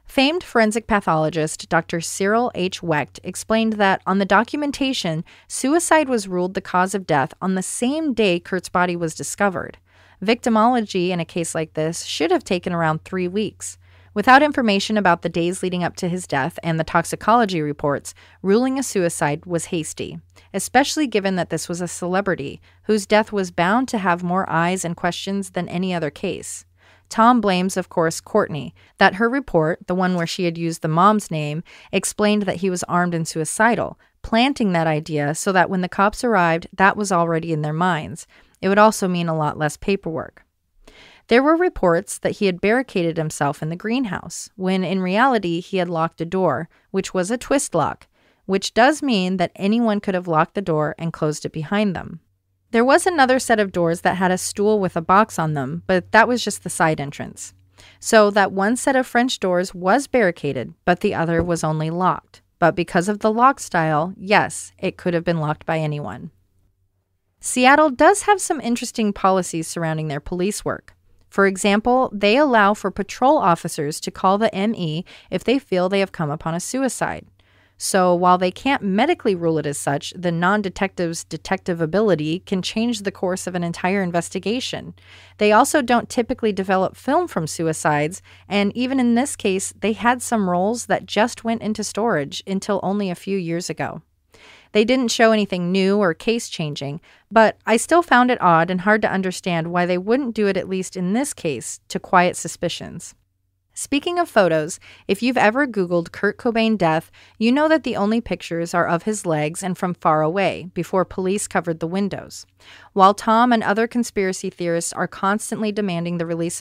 Famed forensic pathologist Dr. Cyril H. Wecht explained that on the documentation, suicide was ruled the cause of death on the same day Kurt's body was discovered. Victimology in a case like this should have taken around 3 weeks. Without information about the days leading up to his death and the toxicology reports, ruling a suicide was hasty, especially given that this was a celebrity whose death was bound to have more eyes and questions than any other case. Tom blames, of course, Courtney, that her report, the one where she had used the mom's name, explained that he was armed and suicidal, planting that idea so that when the cops arrived, that was already in their minds. It would also mean a lot less paperwork. There were reports that he had barricaded himself in the greenhouse, when in reality he had locked a door, which was a twist lock, which does mean that anyone could have locked the door and closed it behind them. There was another set of doors that had a stool with a box on them, but that was just the side entrance. So that one set of French doors was barricaded, but the other was only locked. But because of the lock style, yes, it could have been locked by anyone. Seattle does have some interesting policies surrounding their police work. For example, they allow for patrol officers to call the ME if they feel they have come upon a suicide. So while they can't medically rule it as such, the non-detective's detective ability can change the course of an entire investigation. They also don't typically develop film from suicides, and even in this case, they had some roles that just went into storage until only a few years ago. They didn't show anything new or case-changing, but I still found it odd and hard to understand why they wouldn't do it at least in this case to quiet suspicions. Speaking of photos, if you've ever Googled Kurt Cobain death, you know that the only pictures are of his legs and from far away, before police covered the windows. While Tom and other conspiracy theorists are constantly demanding the release.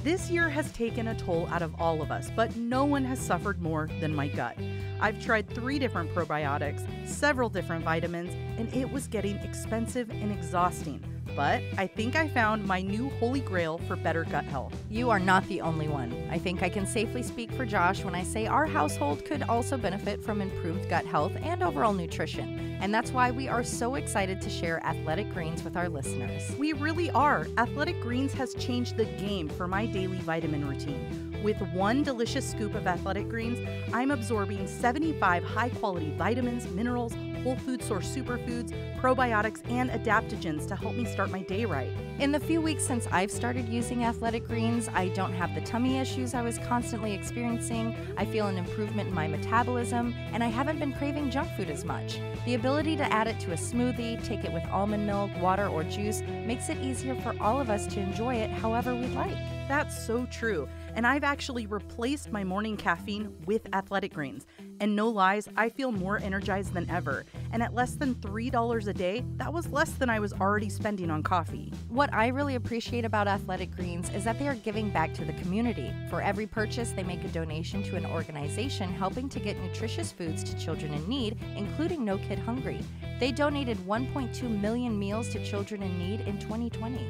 This year has taken a toll out of all of us, but no one has suffered more than my gut. I've tried 3 different probiotics, several different vitamins, and it was getting expensive and exhausting. but I think I found my new holy grail for better gut health. You are not the only one. I think I can safely speak for Josh when I say our household could also benefit from improved gut health and overall nutrition. And that's why we are so excited to share Athletic Greens with our listeners. We really are. Athletic Greens has changed the game for my daily vitamin routine. With one delicious scoop of Athletic Greens, I'm absorbing 75 high-quality vitamins, minerals, whole food source superfoods, probiotics, and adaptogens to help me start my day right. In the few weeks since I've started using Athletic Greens, I don't have the tummy issues I was constantly experiencing, I feel an improvement in my metabolism, and I haven't been craving junk food as much. The ability to add it to a smoothie, take it with almond milk, water, or juice makes it easier for all of us to enjoy it however we'd like. That's so true. And I've actually replaced my morning caffeine with Athletic Greens. And no lies, I feel more energized than ever. And at less than $3 a day, that was less than I was already spending on coffee. What I really appreciate about Athletic Greens is that they are giving back to the community. For every purchase, they make a donation to an organization helping to get nutritious foods to children in need, including No Kid Hungry. They donated 1.2 million meals to children in need in 2020.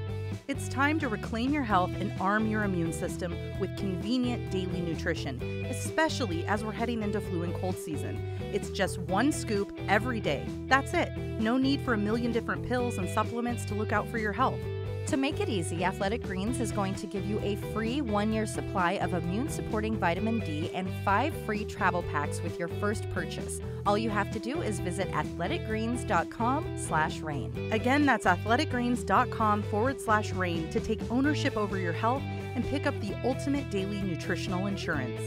It's time to reclaim your health and arm your immune system with convenient daily nutrition, especially as we're heading into flu and cold season. It's just one scoop every day. That's it. No need for a million different pills and supplements to look out for your health. To make it easy, Athletic Greens is going to give you a free 1-year supply of immune-supporting vitamin D and 5 free travel packs with your first purchase. All you have to do is visit athleticgreens.com/rain. Again, that's athleticgreens.com/rain to take ownership over your health and pick up the ultimate daily nutritional insurance.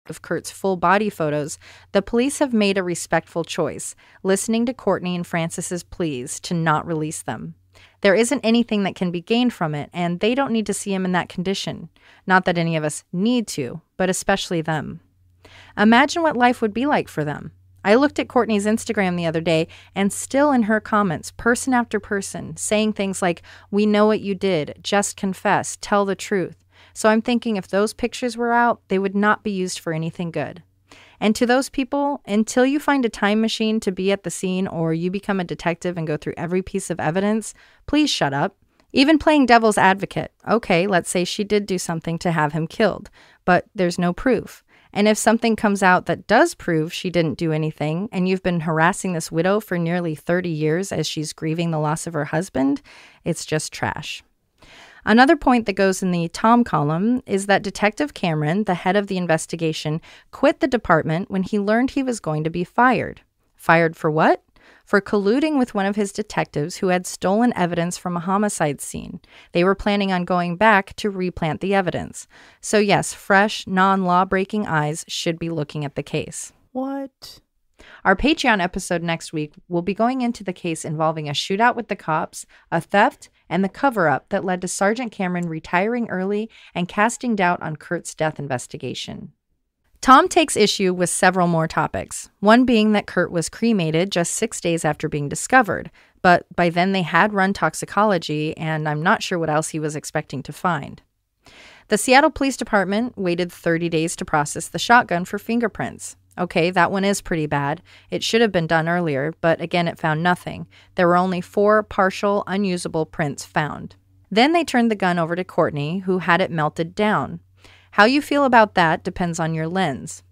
Of Kurt's full body photos, the police have made a respectful choice, listening to Courtney and Francis's pleas to not release them. There isn't anything that can be gained from it, and they don't need to see him in that condition. Not that any of us need to, but especially them. Imagine what life would be like for them. I looked at Courtney's Instagram the other day, and still in her comments, person after person, saying things like, "We know what you did, just confess, tell the truth." So I'm thinking if those pictures were out, they would not be used for anything good. And to those people, until you find a time machine to be at the scene or you become a detective and go through every piece of evidence, please shut up. Even playing devil's advocate. Okay, let's say she did do something to have him killed, but there's no proof. And if something comes out that does prove she didn't do anything, and you've been harassing this widow for nearly 30 years as she's grieving the loss of her husband, it's just trash. Another point that goes in the Tom column is that Detective Cameron, the head of the investigation, quit the department when he learned he was going to be fired. Fired for what? For colluding with one of his detectives who had stolen evidence from a homicide scene. They were planning on going back to replant the evidence. So yes, fresh, non-law-breaking eyes should be looking at the case. What? Our Patreon episode next week will be going into the case involving a shootout with the cops, a theft, and the cover-up that led to Sergeant Cameron retiring early and casting doubt on Kurt's death investigation. Tom takes issue with several more topics, one being that Kurt was cremated just 6 days after being discovered, but by then they had run toxicology, and I'm not sure what else he was expecting to find. The Seattle Police Department waited 30 days to process the shotgun for fingerprints. Okay, that one is pretty bad. It should have been done earlier, but again, it found nothing. There were only 4 partial, unusable prints found. Then they turned the gun over to Courtney, who had it melted down. How you feel about that depends on your lens.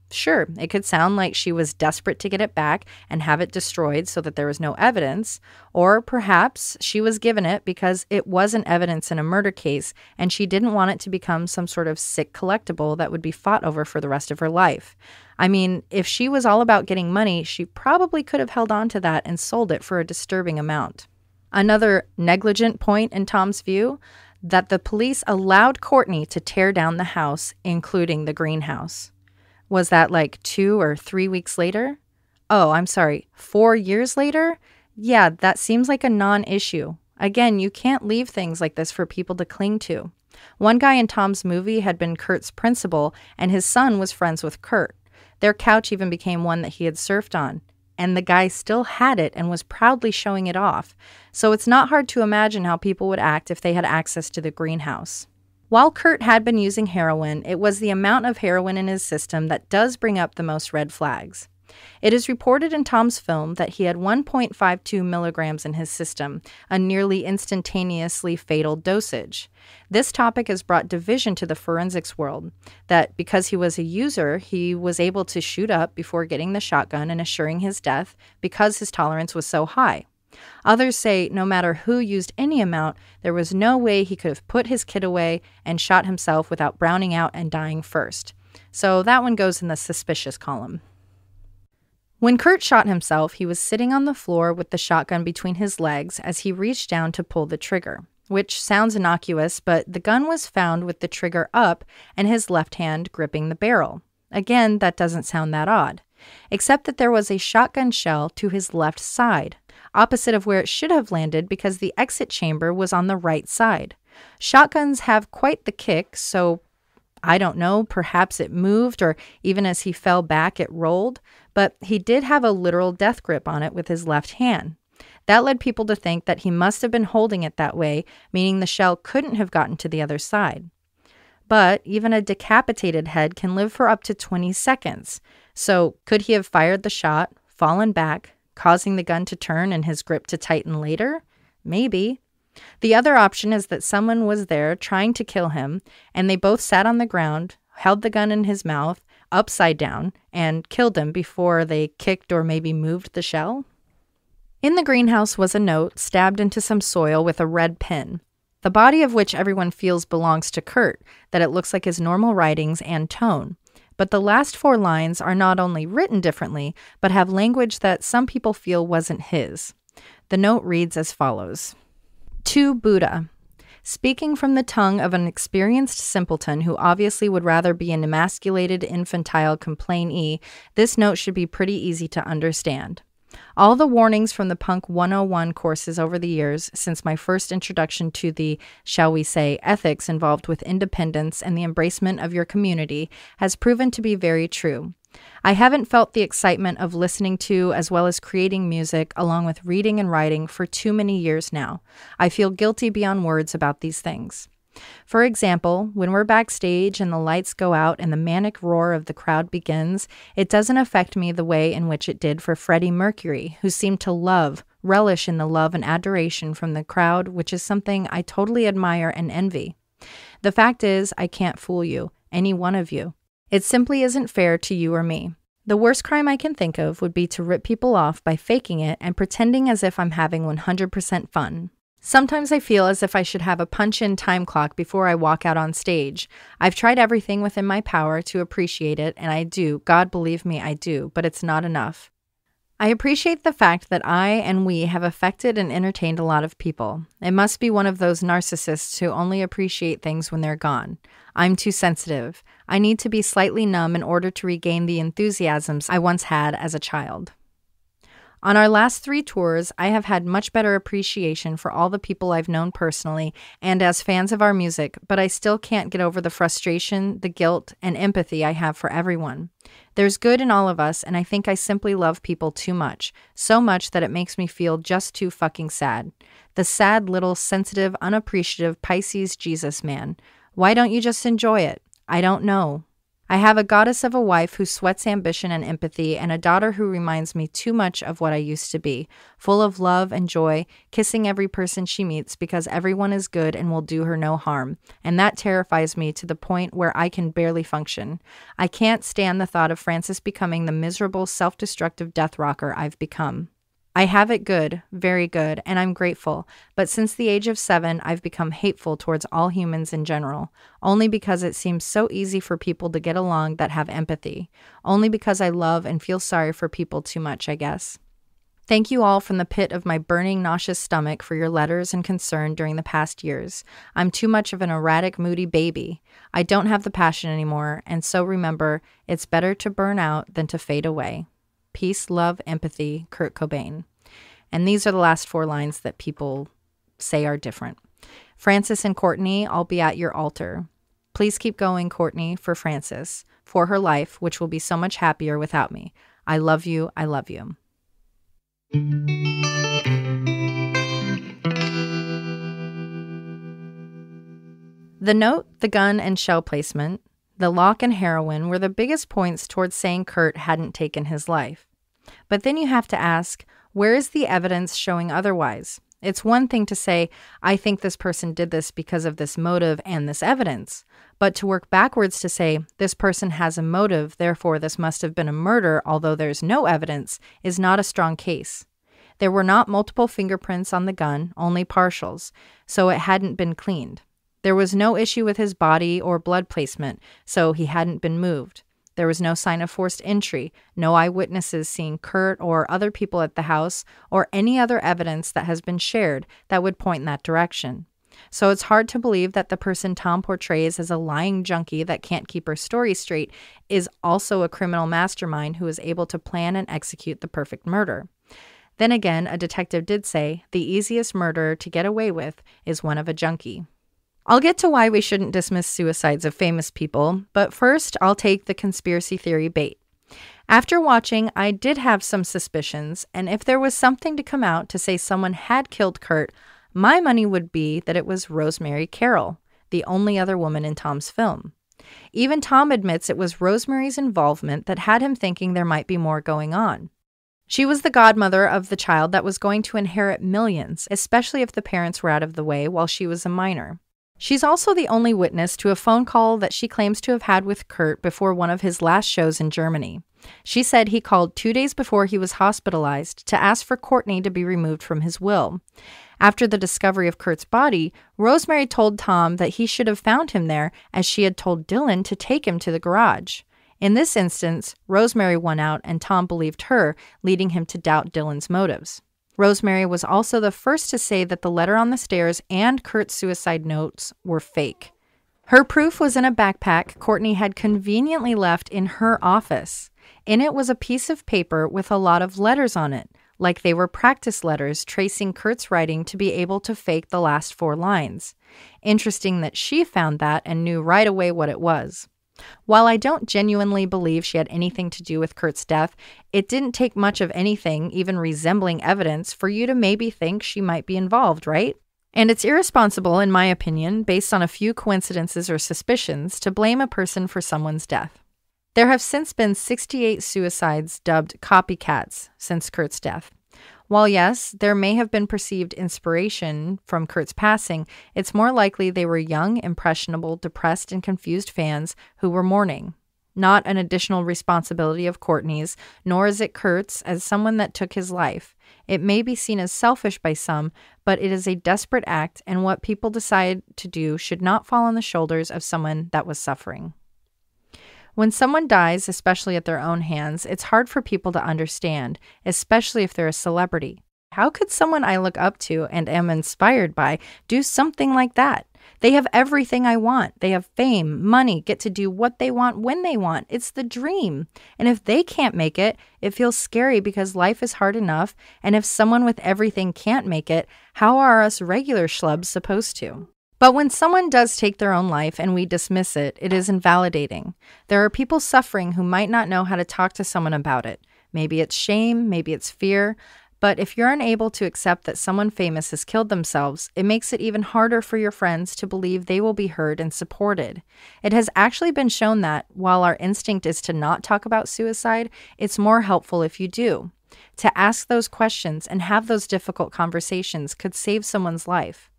Sure, it could sound like she was desperate to get it back and have it destroyed so that there was no evidence, or perhaps she was given it because it wasn't evidence in a murder case and she didn't want it to become some sort of sick collectible that would be fought over for the rest of her life. I mean, if she was all about getting money, she probably could have held on to that and sold it for a disturbing amount. Another negligent point in Tom's view, that the police allowed Courtney to tear down the house, including the greenhouse. Was that like 2 or 3 weeks later? Oh, I'm sorry, 4 years later? Yeah, that seems like a non-issue. Again, you can't leave things like this for people to cling to. One guy in Tom's movie had been Kurt's principal, and his son was friends with Kurt. Their couch even became one that he had surfed on. And the guy still had it and was proudly showing it off. So it's not hard to imagine how people would act if they had access to the greenhouse. While Kurt had been using heroin, it was the amount of heroin in his system that does bring up the most red flags. It is reported in Tom's film that he had 1.52 milligrams in his system, a nearly instantaneously fatal dosage. This topic has brought division to the forensics world, that because he was a user, he was able to shoot up before getting the shotgun and assuring his death because his tolerance was so high. Others say no matter who used any amount, there was no way he could have put his kid away and shot himself without browning out and dying first. So that one goes in the suspicious column. When Kurt shot himself, he was sitting on the floor with the shotgun between his legs as he reached down to pull the trigger, which sounds innocuous, but the gun was found with the trigger up and his left hand gripping the barrel. Again, that doesn't sound that odd, except that there was a shotgun shell to his left side, opposite of where it should have landed because the exit chamber was on the right side. Shotguns have quite the kick, so I don't know, perhaps it moved, or even as he fell back it rolled, but he did have a literal death grip on it with his left hand. That led people to think that he must have been holding it that way, meaning the shell couldn't have gotten to the other side. But even a decapitated head can live for up to 20 seconds. So could he have fired the shot, fallen back, causing the gun to turn and his grip to tighten later? Maybe. The other option is that someone was there trying to kill him, and they both sat on the ground, held the gun in his mouth, upside down, and killed him before they kicked or maybe moved the shell. In the greenhouse was a note stabbed into some soil with a red pin, the body of which everyone feels belongs to Kurt, that it looks like his normal writings and tone. But the last 4 lines are not only written differently, but have language that some people feel wasn't his. The note reads as follows. To Buddha. Speaking from the tongue of an experienced simpleton who obviously would rather be an emasculated infantile complainee, this note should be pretty easy to understand. All the warnings from the Punk 101 courses over the years, since my first introduction to the, shall we say, ethics involved with independence and the embracement of your community, has proven to be very true. I haven't felt the excitement of listening to as well as creating music along with reading and writing for too many years now. I feel guilty beyond words about these things. For example, when we're backstage and the lights go out and the manic roar of the crowd begins, it doesn't affect me the way in which it did for Freddie Mercury, who seemed to relish in the love and adoration from the crowd, which is something I totally admire and envy. The fact is, I can't fool you, any one of you. It simply isn't fair to you or me. The worst crime I can think of would be to rip people off by faking it and pretending as if I'm having 100% fun. Sometimes I feel as if I should have a punch-in time clock before I walk out on stage. I've tried everything within my power to appreciate it, and I do. God, believe me, I do, but it's not enough. I appreciate the fact that I and we have affected and entertained a lot of people. It must be one of those narcissists who only appreciate things when they're gone. I'm too sensitive. I need to be slightly numb in order to regain the enthusiasms I once had as a child. On our last 3 tours, I have had much better appreciation for all the people I've known personally and as fans of our music, but I still can't get over the frustration, the guilt, and empathy I have for everyone. There's good in all of us, and I think I simply love people too much, so much that it makes me feel just too fucking sad. The sad little sensitive, unappreciative Pisces Jesus man. Why don't you just enjoy it? I don't know. I have a goddess of a wife who sweats ambition and empathy, and a daughter who reminds me too much of what I used to be, full of love and joy, kissing every person she meets because everyone is good and will do her no harm, and that terrifies me to the point where I can barely function. I can't stand the thought of Francis becoming the miserable, self-destructive death rocker I've become. I have it good, very good, and I'm grateful, but since the age of 7, I've become hateful towards all humans in general, only because it seems so easy for people to get along that have empathy, only because I love and feel sorry for people too much, I guess. Thank you all from the pit of my burning, nauseous stomach for your letters and concern during the past years. I'm too much of an erratic, moody baby. I don't have the passion anymore, and so remember, it's better to burn out than to fade away. Peace, love, empathy, Kurt Cobain. And these are the last 4 lines that people say are different. Francis and Courtney, I'll be at your altar. Please keep going, Courtney, for Francis, for her life, which will be so much happier without me. I love you. I love you. The note, the gun, and shell placement. The lock and heroin were the biggest points towards saying Kurt hadn't taken his life. But then you have to ask, where is the evidence showing otherwise? It's one thing to say, I think this person did this because of this motive and this evidence. But to work backwards to say, this person has a motive, therefore this must have been a murder, although there's no evidence, is not a strong case. There were not multiple fingerprints on the gun, only partials, so it hadn't been cleaned. There was no issue with his body or blood placement, so he hadn't been moved. There was no sign of forced entry, no eyewitnesses seeing Kurt or other people at the house, or any other evidence that has been shared that would point in that direction. So it's hard to believe that the person Tom portrays as a lying junkie that can't keep her story straight is also a criminal mastermind who is able to plan and execute the perfect murder. Then again, a detective did say the easiest murder to get away with is one of a junkie. I'll get to why we shouldn't dismiss suicides of famous people, but first I'll take the conspiracy theory bait. After watching, I did have some suspicions, and if there was something to come out to say someone had killed Kurt, my money would be that it was Rosemary Carroll, the only other woman in Tom's film. Even Tom admits it was Rosemary's involvement that had him thinking there might be more going on. She was the godmother of the child that was going to inherit millions, especially if the parents were out of the way while she was a minor. She's also the only witness to a phone call that she claims to have had with Kurt before one of his last shows in Germany. She said he called 2 days before he was hospitalized to ask for Courtney to be removed from his will. After the discovery of Kurt's body, Rosemary told Tom that he should have found him there, as she had told Dylan to take him to the garage. In this instance, Rosemary won out and Tom believed her, leading him to doubt Dylan's motives. Rosemary was also the first to say that the letter on the stairs and Kurt's suicide notes were fake. Her proof was in a backpack Courtney had conveniently left in her office. In it was a piece of paper with a lot of letters on it, like they were practice letters tracing Kurt's writing to be able to fake the last 4 lines. Interesting that she found that and knew right away what it was. While I don't genuinely believe she had anything to do with Kurt's death, it didn't take much of anything, even resembling evidence, for you to maybe think she might be involved, right? And it's irresponsible, in my opinion, based on a few coincidences or suspicions, to blame a person for someone's death. There have since been 68 suicides dubbed copycats since Kurt's death. While yes, there may have been perceived inspiration from Kurt's passing, it's more likely they were young, impressionable, depressed, and confused fans who were mourning. Not an additional responsibility of Courtney's, nor is it Kurt's as someone that took his life. It may be seen as selfish by some, but it is a desperate act, and what people decide to do should not fall on the shoulders of someone that was suffering. When someone dies, especially at their own hands, it's hard for people to understand, especially if they're a celebrity. How could someone I look up to and am inspired by do something like that? They have everything I want. They have fame, money, get to do what they want when they want. It's the dream. And if they can't make it, it feels scary because life is hard enough. And if someone with everything can't make it, how are us regular schlubs supposed to? But when someone does take their own life and we dismiss it, it is invalidating. There are people suffering who might not know how to talk to someone about it. Maybe it's shame, maybe it's fear. But if you're unable to accept that someone famous has killed themselves, it makes it even harder for your friends to believe they will be heard and supported. It has actually been shown that, while our instinct is to not talk about suicide, it's more helpful if you do. To ask those questions and have those difficult conversations could save someone's life.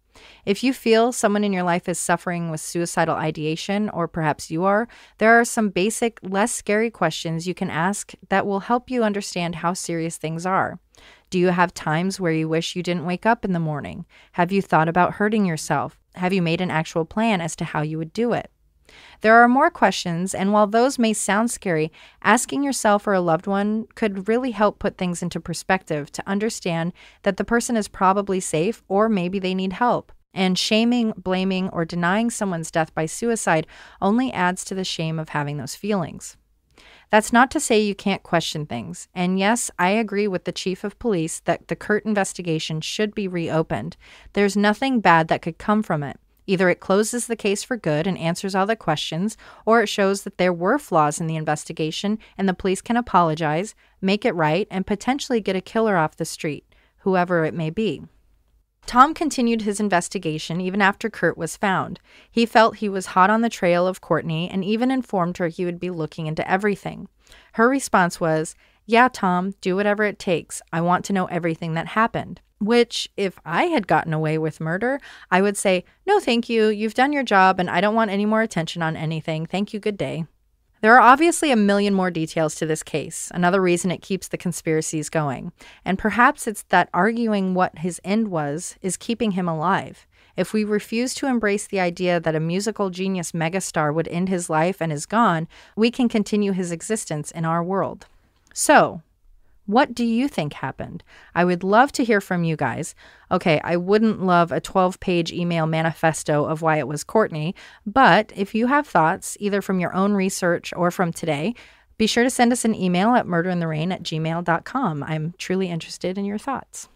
If you feel someone in your life is suffering with suicidal ideation, or perhaps you are, there are some basic, less scary questions you can ask that will help you understand how serious things are. Do you have times where you wish you didn't wake up in the morning? Have you thought about hurting yourself? Have you made an actual plan as to how you would do it? There are more questions, and while those may sound scary, asking yourself or a loved one could really help put things into perspective to understand that the person is probably safe or maybe they need help. And shaming, blaming, or denying someone's death by suicide only adds to the shame of having those feelings. That's not to say you can't question things. And yes, I agree with the chief of police that the Kurt investigation should be reopened. There's nothing bad that could come from it. Either it closes the case for good and answers all the questions, or it shows that there were flaws in the investigation and the police can apologize, make it right, and potentially get a killer off the street, whoever it may be. Tom continued his investigation even after Kurt was found. He felt he was hot on the trail of Courtney and even informed her he would be looking into everything. Her response was, "Yeah, Tom, do whatever it takes. I want to know everything that happened." Which, if I had gotten away with murder, I would say, "No, thank you. You've done your job and I don't want any more attention on anything. Thank you. Good day." There are obviously a million more details to this case, another reason it keeps the conspiracies going. And perhaps it's that arguing what his end was is keeping him alive. If we refuse to embrace the idea that a musical genius megastar would end his life and is gone, we can continue his existence in our world. So, what do you think happened? I would love to hear from you guys. Okay, I wouldn't love a 12-page email manifesto of why it was Courtney, but if you have thoughts, either from your own research or from today, be sure to send us an email at murderintherain@gmail.com. I'm truly interested in your thoughts.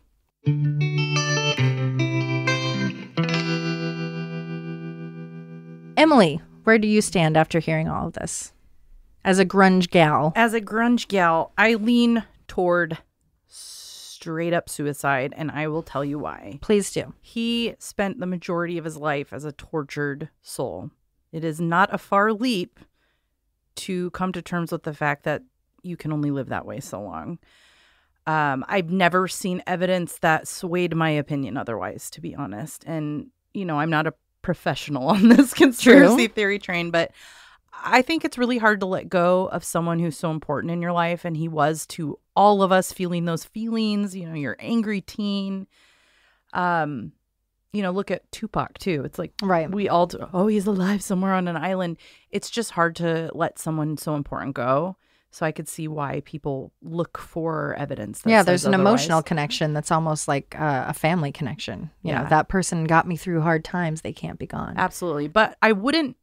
Emily, where do you stand after hearing all of this? As a grunge gal. As a grunge gal, I lean toward straight up suicide, and I will tell you why. Please do. He spent the majority of his life as a tortured soul. It is not a far leap to come to terms with the fact that you can only live that way so long. I've never seen evidence that swayed my opinion otherwise, to be honest. And, you know, I'm not a professional on this conspiracy theory train, but I think it's really hard to let go of someone who's so important in your life. And he was to all of us, feeling those feelings, you know, your angry teen. You know, look at Tupac too. It's like, right. We all do, oh, he's alive somewhere on an island. It's just hard to let someone so important go. So I could see why people look for evidence. That there's an otherwise. Emotional connection that's almost like a family connection. You know, that person got me through hard times. They can't be gone. Absolutely. But I wouldn't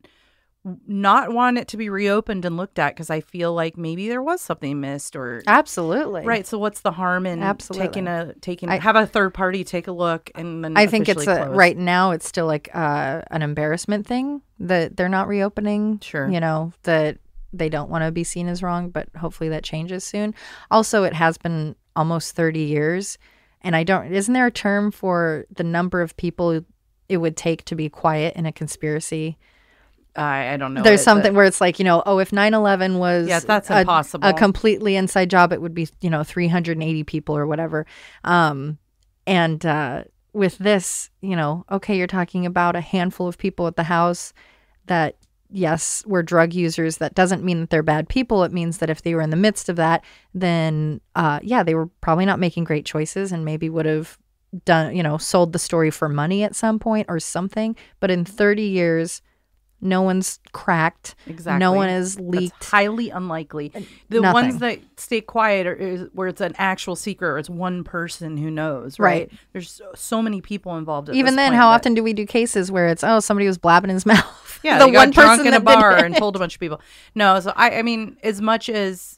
not want it to be reopened and looked at because I feel like maybe there was something missed or absolutely right. So what's the harm in taking have a third party take a look and then I think it's close. Right now it's still like an embarrassment thing that they're not reopening. Sure, you know that they don't want to be seen as wrong, but hopefully that changes soon. Also, it has been almost 30 years, and isn't there a term for the number of people it would take to be quiet in a conspiracy? I don't know. There's something where it's like, you know, if 9/11 was that's impossible. A completely inside job, it would be, you know, 380 people or whatever. With this, you know, okay, you're talking about a handful of people at the house that, yes, were drug users. That doesn't mean that they're bad people. It means that if they were in the midst of that, then, they were probably not making great choices and maybe would have done, you know, sold the story for money at some point or something. But in 30 years... no one's cracked. Exactly. No one is leaked. That's highly unlikely. The Nothing. Ones that stay quiet are where it's an actual secret or it's one person who knows, right? There's so many people involved at Even this then, point how often do we do cases where it's, somebody was blabbing his mouth? Yeah, they got drunk in a bar and told a bunch of people. No, so I mean, as much as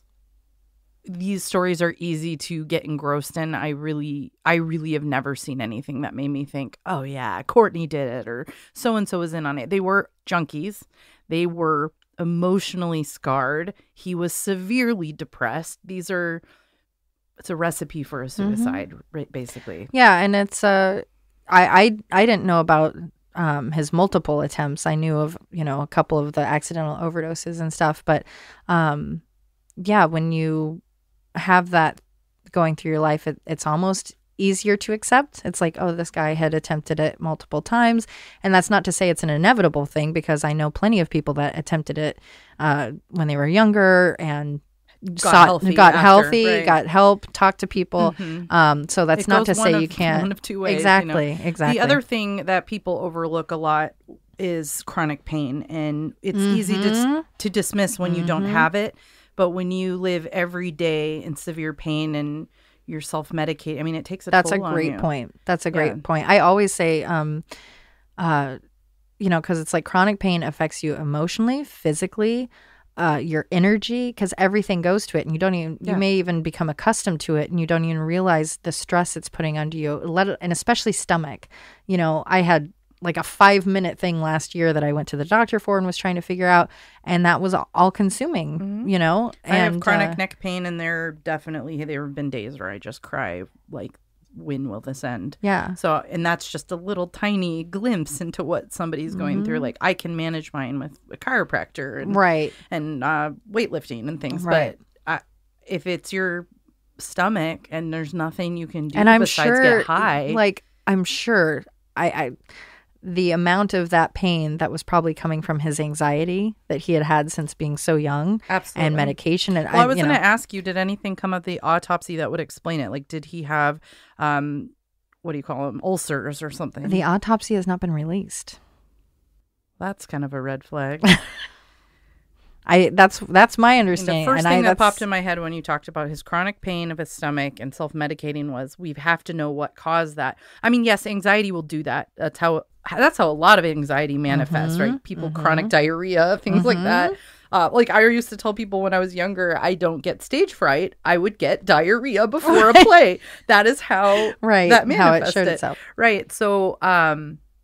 these stories are easy to get engrossed in, I really have never seen anything that made me think, oh yeah, Courtney did it or so-and-so was in on it. They were junkies. They were emotionally scarred. He was severely depressed. It's a recipe for a suicide, basically. Yeah, and it's, I didn't know about his multiple attempts. I knew of, you know, a couple of the accidental overdoses and stuff, but when you have that going through your life, it's almost easier to accept. It's like, oh, this guy had attempted it multiple times. And that's not to say it's an inevitable thing, because I know plenty of people that attempted it when they were younger and got healthy, got help, talked to people. Mm-hmm. So that's not to say you can't. One of two ways. Exactly. The other thing that people overlook a lot is chronic pain. And it's easy to dismiss when you don't have it. But when you live every day in severe pain and you're self-medicating, I mean, it takes a toll on you. That's a great point. That's a great point. I always say, you know, because it's like chronic pain affects you emotionally, physically, your energy, because everything goes to it. And you don't even, you may even become accustomed to it and you don't even realize the stress it's putting onto you, and especially stomach. You know, I had like a 5-minute thing last year that I went to the doctor for and was trying to figure out. And that was all consuming, you know. I have chronic neck pain, and there have been days where I just cry like when will this end? Yeah. So, and that's just a little tiny glimpse into what somebody's going through. Like, I can manage mine with a chiropractor and weightlifting and things. Right. But if it's your stomach and there's nothing you can do and I'm besides sure, get high. Like, I'm sure the amount of that pain that was probably coming from his anxiety that he had since being so young. Absolutely. And medication. And I was going to ask you, did anything come of the autopsy that would explain it? Like, did he have, what do you call them, ulcers or something? The autopsy has not been released. That's kind of a red flag. That's my understanding. And the first thing that popped in my head when you talked about his chronic pain of his stomach and self-medicating was we have to know what caused that. I mean, yes, anxiety will do that. That's how a lot of anxiety manifests, right? People chronic diarrhea, things like that. Like I used to tell people when I was younger, I don't get stage fright. I would get diarrhea before a play. That is how that manifested. How it showed itself. Right. So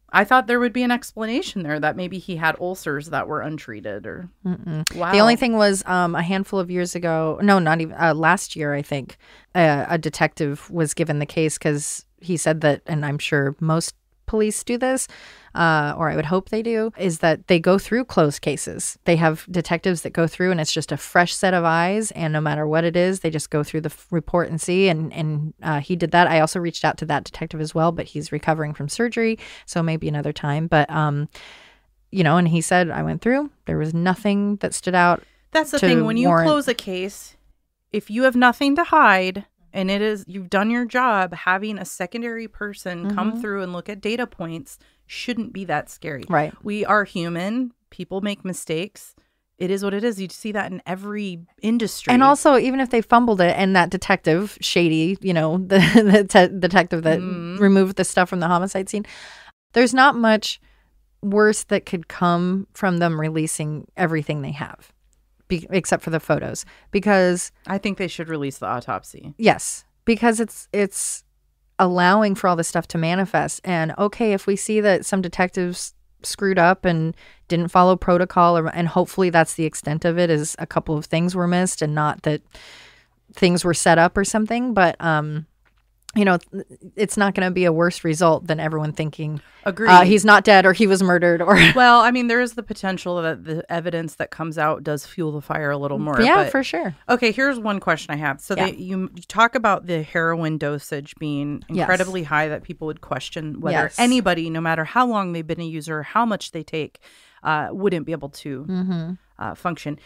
I thought there would be an explanation there that maybe he had ulcers that were untreated or wow. The only thing was a handful of years ago, no, not even last year, I think, a detective was given the case because he said that, and I'm sure most police do this, or I would hope they do, is that they go through closed cases. They have detectives that go through and it's just a fresh set of eyes. And no matter what it is, they just go through the report and see. And he did that. I also reached out to that detective as well, but he's recovering from surgery. So maybe another time. But, and he said, I went through. There was nothing that stood out. That's the thing. When you close a case, if you have nothing to hide, and you've done your job, having a secondary person come through and look at data points shouldn't be that scary. Right. We are human. People make mistakes. It is what it is. You see that in every industry. And also, even if they fumbled it and that detective, shady, the detective that removed the stuff from the homicide scene, there's not much worse that could come from them releasing everything they have. Except for the photos, because I think they should release the autopsy. Yes, because it's allowing for all this stuff to manifest. And okay, if we see that some detectives screwed up and didn't follow protocol, and hopefully that's the extent of it, is a couple of things were missed and not that things were set up or something. But it's not going to be a worse result than everyone thinking. Agreed. He's not dead or he was murdered. Or well, I mean, there is the potential that the evidence that comes out does fuel the fire a little more. Yeah, for sure. Okay, here's one question I have. So you talk about the heroin dosage being incredibly high, that people would question whether anybody, no matter how long they've been a user, how much they take, wouldn't be able to function.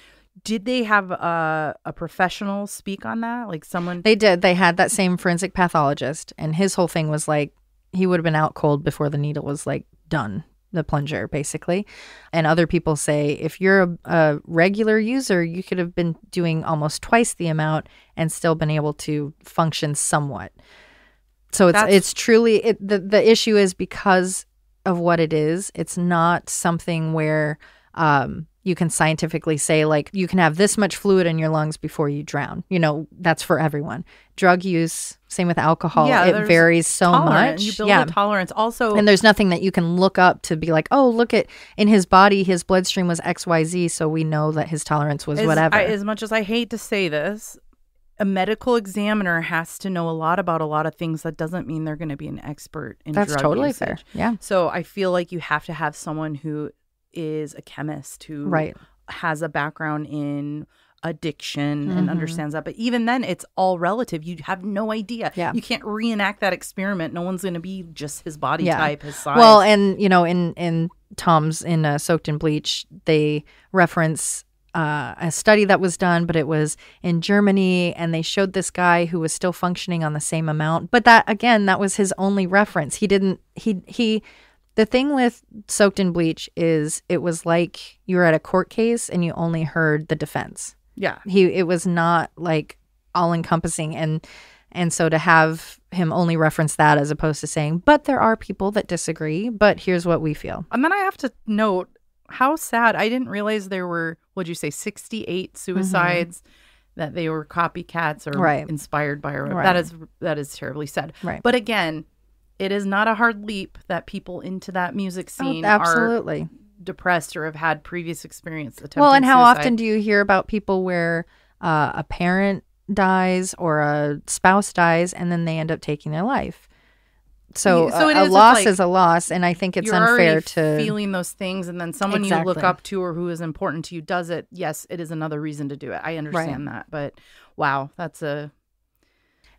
Did they have a professional speak on that? Like someone? They did. They had that same forensic pathologist, and his whole thing was like he would have been out cold before the needle was like done, the plunger, basically. And other people say if you're a regular user, you could have been doing almost twice the amount and still been able to function somewhat. So it's truly the issue is because of what it is. It's not something where you can scientifically say, like, you can have this much fluid in your lungs before you drown. That's for everyone. Drug use, same with alcohol. It varies so much. You build a tolerance. Also, and there's nothing that you can look up to be like, oh, look at in his body, his bloodstream was XYZ, so we know that his tolerance was whatever. As much as I hate to say this, a medical examiner has to know a lot about a lot of things. That doesn't mean they're going to be an expert in drug usage. That's totally fair. Yeah. So I feel like you have to have someone who is a chemist who has a background in addiction and understands that. But even then, it's all relative. You have no idea. Yeah. You can't reenact that experiment. No one's going to be just his body type, his size. Well, and, in Tom's, in Soaked in Bleach, they reference a study that was done, but it was in Germany, and they showed this guy who was still functioning on the same amount. But that was his only reference. The thing with Soaked in Bleach is it was like you were at a court case and you only heard the defense. Yeah. It was not like all encompassing. And so to have him only reference that as opposed to saying, but there are people that disagree, but here's what we feel. And then I have to note how sad. I didn't realize there were, 68 suicides that they were copycats or inspired by. Or that is terribly sad. Right. But again, it is not a hard leap that people into that music scene absolutely are depressed or have had previous experience attempting Well, and how suicide. often do you hear about people where a parent dies or a spouse dies, and then they end up taking their life. So a it's loss like, is a loss, and I think it's you're unfair already to feeling those things, and then someone you look up to or who is important to you does it. Yes, it is another reason to do it. I understand that, but wow, that's a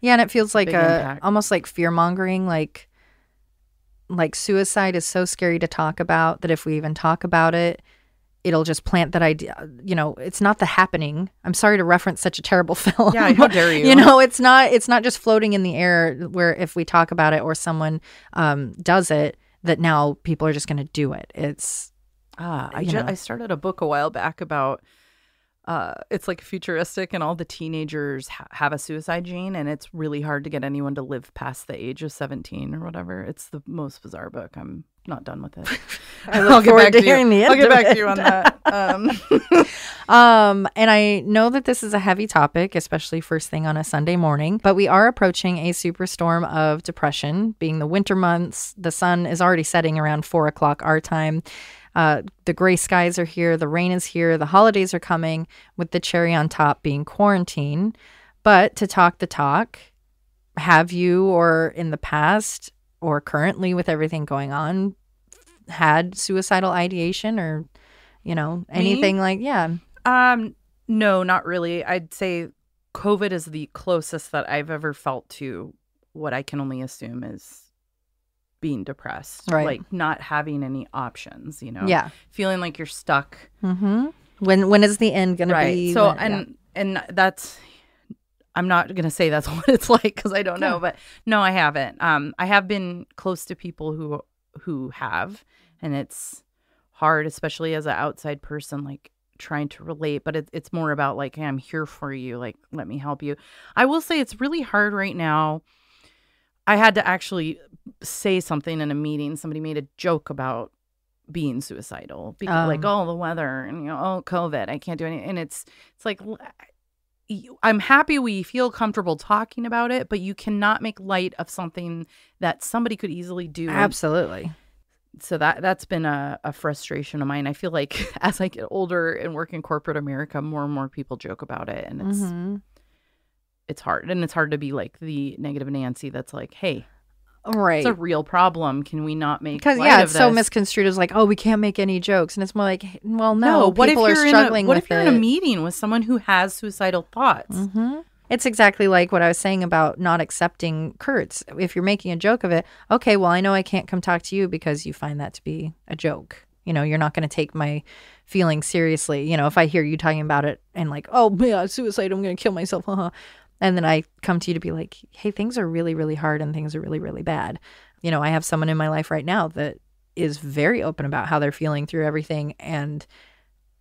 and it feels like impact. Almost like fear mongering, like suicide is so scary to talk about that if we even talk about it, it'll just plant that idea. It's not The Happening. I'm sorry to reference such a terrible film. Yeah, how dare you? It's not just floating in the air where if we talk about it or someone does it, that now people are just going to do it. It's I started a book a while back about it's like futuristic and all the teenagers have a suicide gene, and it's really hard to get anyone to live past the age of 17 or whatever. It's the most bizarre book. I'm not done with it. I'll get back to hearing the end. I'll get back to you on that. And I know that this is a heavy topic, especially first thing on a Sunday morning, but we are approaching a superstorm of depression, being the winter months. The sun is already setting around 4:00 our time. The gray skies are here. The rain is here. The holidays are coming, with the cherry on top being quarantine. But to talk the talk, have you, or in the past or currently with everything going on, had suicidal ideation or, anything like, No, not really. I'd say COVID is the closest that I've ever felt to what I can only assume is being depressed, right? Like not having any options, Yeah, feeling like you're stuck. Mm-hmm. When is the end gonna be? So and that's, I'm not gonna say that's what it's like because I don't know, but no, I haven't. I have been close to people who have, and it's hard, especially as an outside person, like trying to relate. But it's more about like, hey, I'm here for you. Like, let me help you. I will say it's really hard right now. I had to actually say something in a meeting. Somebody made a joke about being suicidal because like, oh, the weather and, oh, COVID, I can't do anything. And it's like, I'm happy we feel comfortable talking about it, but you cannot make light of something that somebody could easily do. Absolutely. So that's been a frustration of mine. I feel like as I get older and work in corporate America, more and more people joke about it, and it's hard. And it's hard to be like the negative Nancy that's like, hey, right, it's a real problem. Can we not make because light of it's this? so misconstrued as like, oh, we can't make any jokes, and it's more like, well, no, what people if are struggling what with if you're it. in a meeting with someone who has suicidal thoughts? Mm-hmm. It's exactly like what I was saying about not accepting Kurt's. If you're making a joke of it, okay, well, I know I can't come talk to you because you find that to be a joke. You're not going to take my feelings seriously. If I hear you talking about it and like, oh, yeah, suicide, I'm going to kill myself. And then I come to you to be like, hey, things are really, really hard and things are really, really bad. I have someone in my life right now that is very open about how they're feeling through everything. And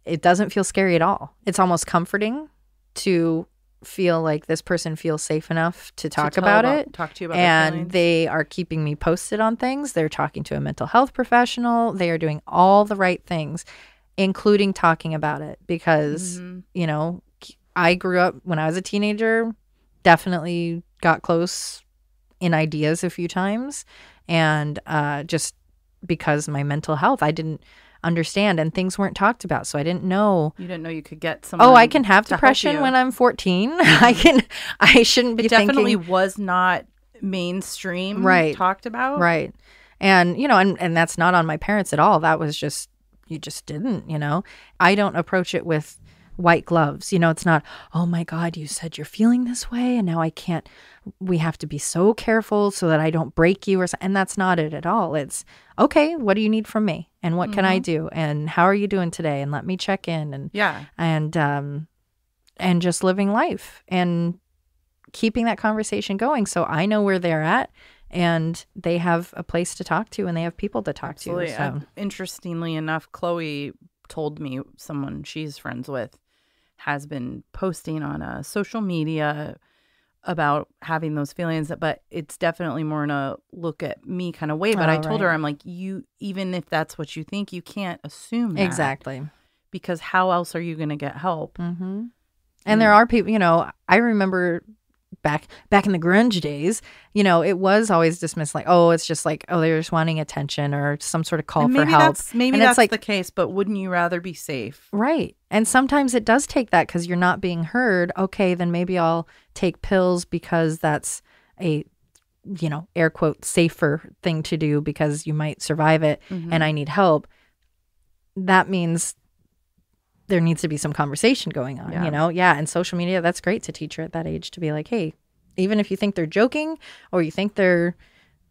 it doesn't feel scary at all. It's almost comforting to feel like this person feels safe enough to talk about it. Talk to you about and they are keeping me posted on things. They're talking to a mental health professional. They are doing all the right things, including talking about it because, I grew up when I was a teenager, definitely got close in ideas a few times. And just because my mental health, I didn't understand and things weren't talked about. So I didn't know. You didn't know you could get someone. Oh, I can have depression when I'm 14. I shouldn't be thinking. It definitely was not mainstream talked about. Right. And, and that's not on my parents at all. That was just, you just didn't, I don't approach it with white gloves. It's not, oh my God, you said you're feeling this way and now I can't, we have to be so careful so that I don't break you and that's not it at all. It's okay, what do you need from me and what can I do and how are you doing today and let me check in and just living life and keeping that conversation going so I know where they're at and they have a place to talk to and they have people to talk to. So. Interestingly enough, Chloe told me someone she's friends with has been posting on social media about having those feelings, but it's definitely more in a look at me kind of way. But I told her, I'm like, you, even if that's what you think, you can't assume that. Exactly. Because how else are you going to get help? Mm-hmm. And there are people, I remember back in the grunge days, you know, it was always dismissed like, oh, it's just like, oh, they're just wanting attention or some sort of call for help. Maybe and that's it's like, the case, but wouldn't you rather be safe? Right. And sometimes it does take that because you're not being heard. Okay, then maybe I'll take pills because that's a, you know, air quote, safer thing to do because you might survive it and I need help. That means there needs to be some conversation going on, you know? Yeah. And social media, that's great to teach her at that age to be like, hey, even if you think they're joking or you think they're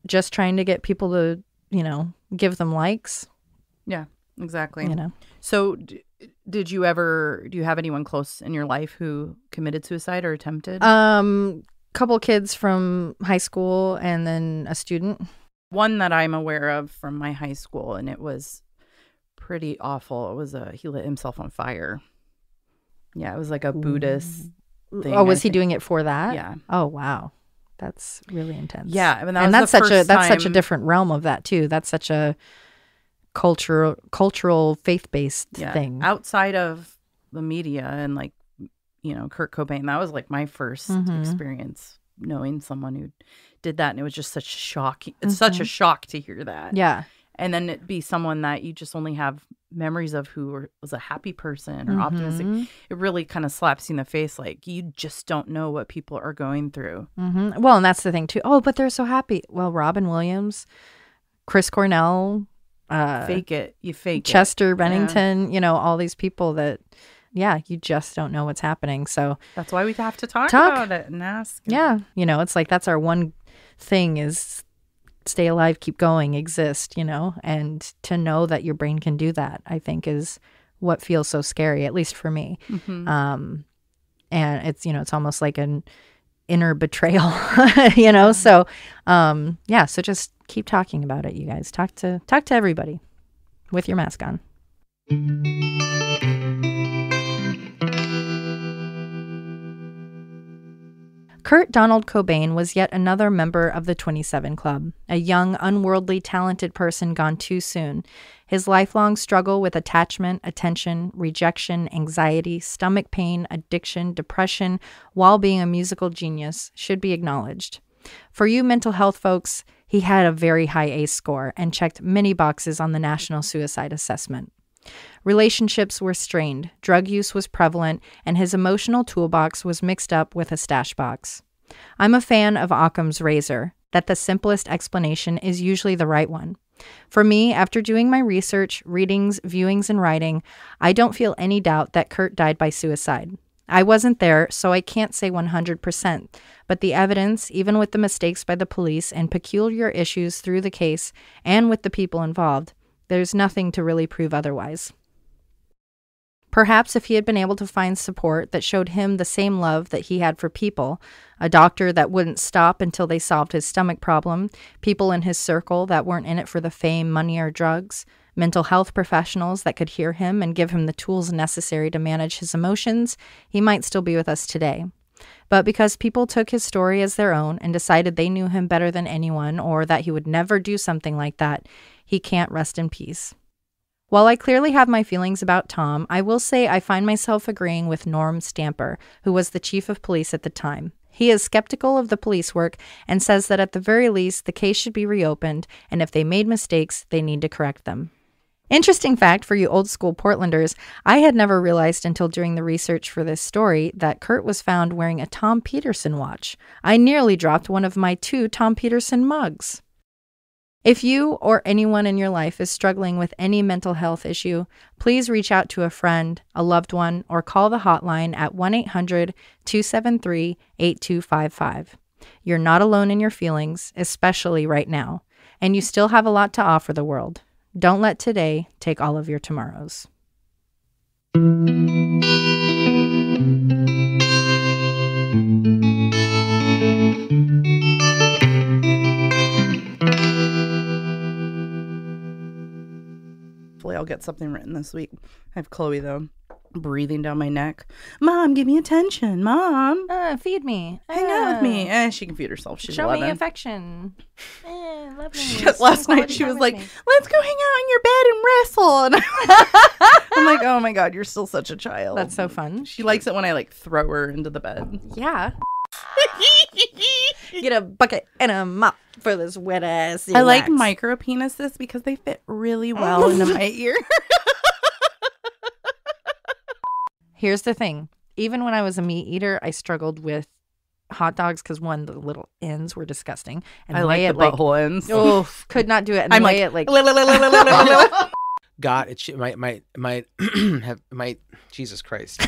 just trying to get people to, you know, give them likes. Yeah, exactly. You know? So do you have anyone close in your life who committed suicide or attempted? Couple kids from high school and then a student. One that I'm aware of from my high school, and it was pretty awful. It was he lit himself on fire. Yeah, it was like a Buddhist thing. Oh, was he doing it for that? Yeah. Oh, wow. That's really intense. Yeah, I mean, and that's such a different realm of that too. That's such a cultural faith-based thing. Outside of the media and like, you know, Kurt Cobain, that was like my first experience knowing someone who did that, and it was just such a shock. It's such a shock to hear that. Yeah. And then it be someone that you just only have memories of who was a happy person or optimistic. It really kind of slaps you in the face. Like, you just don't know what people are going through. Well, and that's the thing too. Oh, but they're so happy. Well, Robin Williams, Chris Cornell, fake it. Chester Bennington, you know, all these people that, yeah, you just don't know what's happening. So that's why we have to talk about it and ask. Yeah. You know, it's like that's our one thing is stay alive, keep going, exist, you know, and to know that your brain can do that, I think is what feels so scary, at least for me. And it's, you know, it's almost like an inner betrayal, you know? So, yeah, so just keep talking about it, you guys. Talk to everybody with your mask on. Kurt Donald Cobain was yet another member of the 27 Club, a young, unworldly, talented person gone too soon. His lifelong struggle with attachment, attention, rejection, anxiety, stomach pain, addiction, depression, while being a musical genius, should be acknowledged. For you mental health folks, he had a very high ACE score and checked many boxes on the National Suicide Assessment. Relationships were strained, drug use was prevalent, and his emotional toolbox was mixed up with a stash box. I'm a fan of Occam's razor, that the simplest explanation is usually the right one. For me, after doing my research, readings, viewings, and writing, I don't feel any doubt that Kurt died by suicide. I wasn't there, so I can't say 100%, but the evidence, even with the mistakes by the police and peculiar issues through the case and with the people involved, there's nothing to really prove otherwise. Perhaps if he had been able to find support that showed him the same love that he had for people, a doctor that wouldn't stop until they solved his stomach problem, people in his circle that weren't in it for the fame, money, or drugs, mental health professionals that could hear him and give him the tools necessary to manage his emotions, he might still be with us today. But because people took his story as their own and decided they knew him better than anyone or that he would never do something like that, he can't rest in peace. While I clearly have my feelings about Tom, I will say I find myself agreeing with Norm Stamper, who was the chief of police at the time. He is skeptical of the police work and says that at the very least, the case should be reopened, and if they made mistakes, they need to correct them. Interesting fact for you old school Portlanders, I had never realized until during the research for this story that Kurt was found wearing a Tom Peterson watch. I nearly dropped one of my 2 Tom Peterson mugs. If you or anyone in your life is struggling with any mental health issue, please reach out to a friend, a loved one, or call the hotline at 1-800-273-8255. You're not alone in your feelings, especially right now, and you still have a lot to offer the world. Don't let today take all of your tomorrows. Hopefully I'll get something written this week. I have Chloe, though, breathing down my neck. Mom, give me attention. Mom. Feed me. Hang out with me. She can feed herself. She's Show 11. me affection. Love me. Last night she was like, let's go hang out in your bed and wrestle. And I'm like, oh my God, you're still such a child. That's so fun. She likes it when I like throw her into the bed. Yeah. Get a bucket and a mop for this wet ass. I like micro penises because they fit really well into my ear. Here's the thing. Even when I was a meat eater, I struggled with hot dogs because one, the little ends were disgusting. And I like the butthole ends. Oh, could not do it. And I'm the way like, it God, it might have Jesus Christ.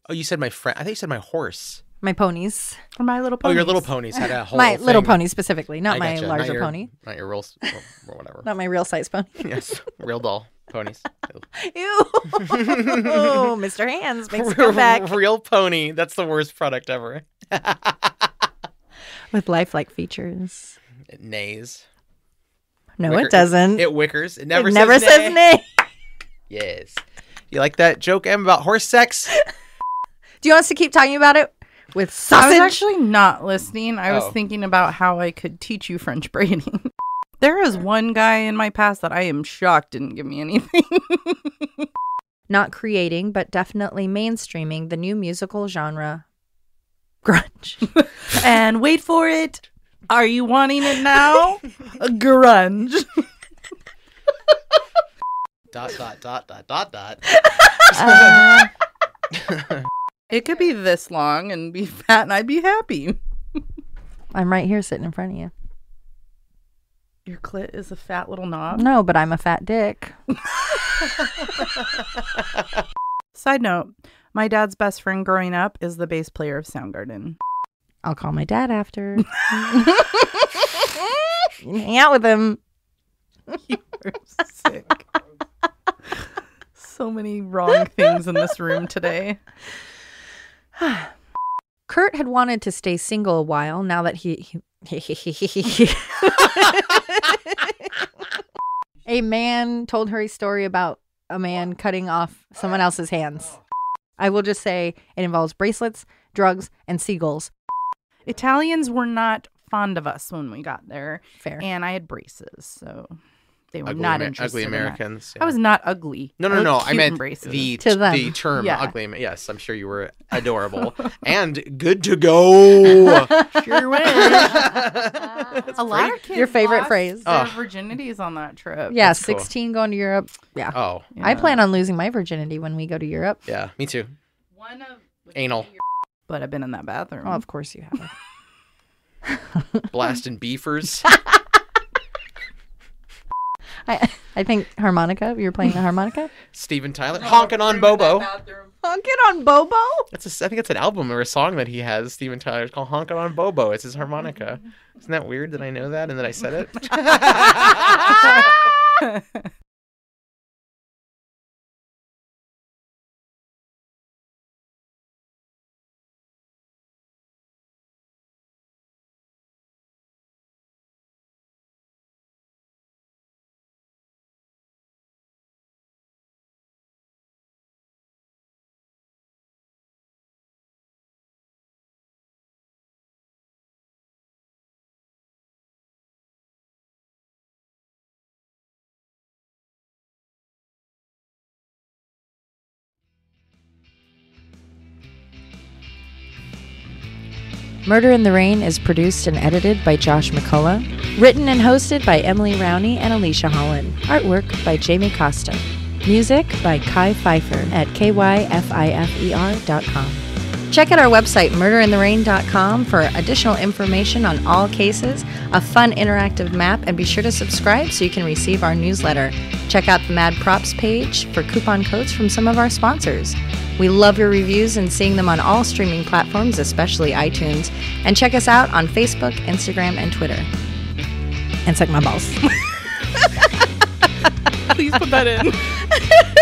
Oh, you said my friend. I think you said my horse. my ponies. Or My Little Ponies. Oh, your little ponies had a whole My thing. little pony specifically, not I my gotcha. larger Not your- pony. Not your real, or whatever. Not my real size pony. Yes, real doll ponies. Ew. Mr. Hands makes a comeback. Real pony. That's the worst product ever. With lifelike features. It neighs. No, Wicker- it doesn't. It wickers. It never, says nay. Yes. You like that joke, Em, about horse sex? Do you want us to keep talking about it? With I sausage? was actually not listening. I was Oh. thinking about how I could teach you French braiding. There is one guy in my past that I am shocked didn't give me anything. Not creating, but definitely mainstreaming the new musical genre, grunge. And wait for it. Are you wanting it now? Grunge. Dot. It could be this long and be fat and I'd be happy. I'm right here sitting in front of you. Your clit is a fat little knob. No, but I'm a fat dick. Side note, my dad's best friend growing up is the bass player of Soundgarden. I'll call my dad after. Hang out with him. You are sick. So many wrong things in this room today. Kurt had wanted to stay single a while now that he a man told her a story about a man cutting off someone else's hands. I will just say it involves bracelets, drugs, and seagulls. Italians were not fond of us when we got there. Fair. And I had braces, so they were not interested Ugly in that. Americans. I was not ugly. No. looked I cute in meant braces. To them. the term Yeah. ugly. Yes, I'm sure you were adorable and good to go. Sure was. A lot of kids Your favorite lost phrase. their Oh. virginities on that trip. Yeah, That's cool. 16 going to Europe. Yeah. Oh, I plan on losing my virginity when we go to Europe. yeah, me too. One of Anal. But I've been in that bathroom. Oh, of course you have. Blasting beefers. I think harmonica. You're playing the harmonica? Steven Tyler. Honking on Bobo. Honking on Bobo? I think it's an album or a song that he has, Steven Tyler. It's called Honkin' on Bobo. It's his harmonica. Isn't that weird that I know that and that I said it? Murder in the Rain is produced and edited by Josh McCullough. Written and hosted by Emily Rowney and Alicia Holland. Artwork by Jamie Costa. Music by Kai Pfeiffer at kyfifer.com. Check out our website, murderintherain.com, for additional information on all cases, a fun interactive map, and be sure to subscribe so you can receive our newsletter. Check out the Mad Props page for coupon codes from some of our sponsors. We love your reviews and seeing them on all streaming platforms, especially iTunes. And check us out on Facebook, Instagram, and Twitter. And suck my balls. Please put that in.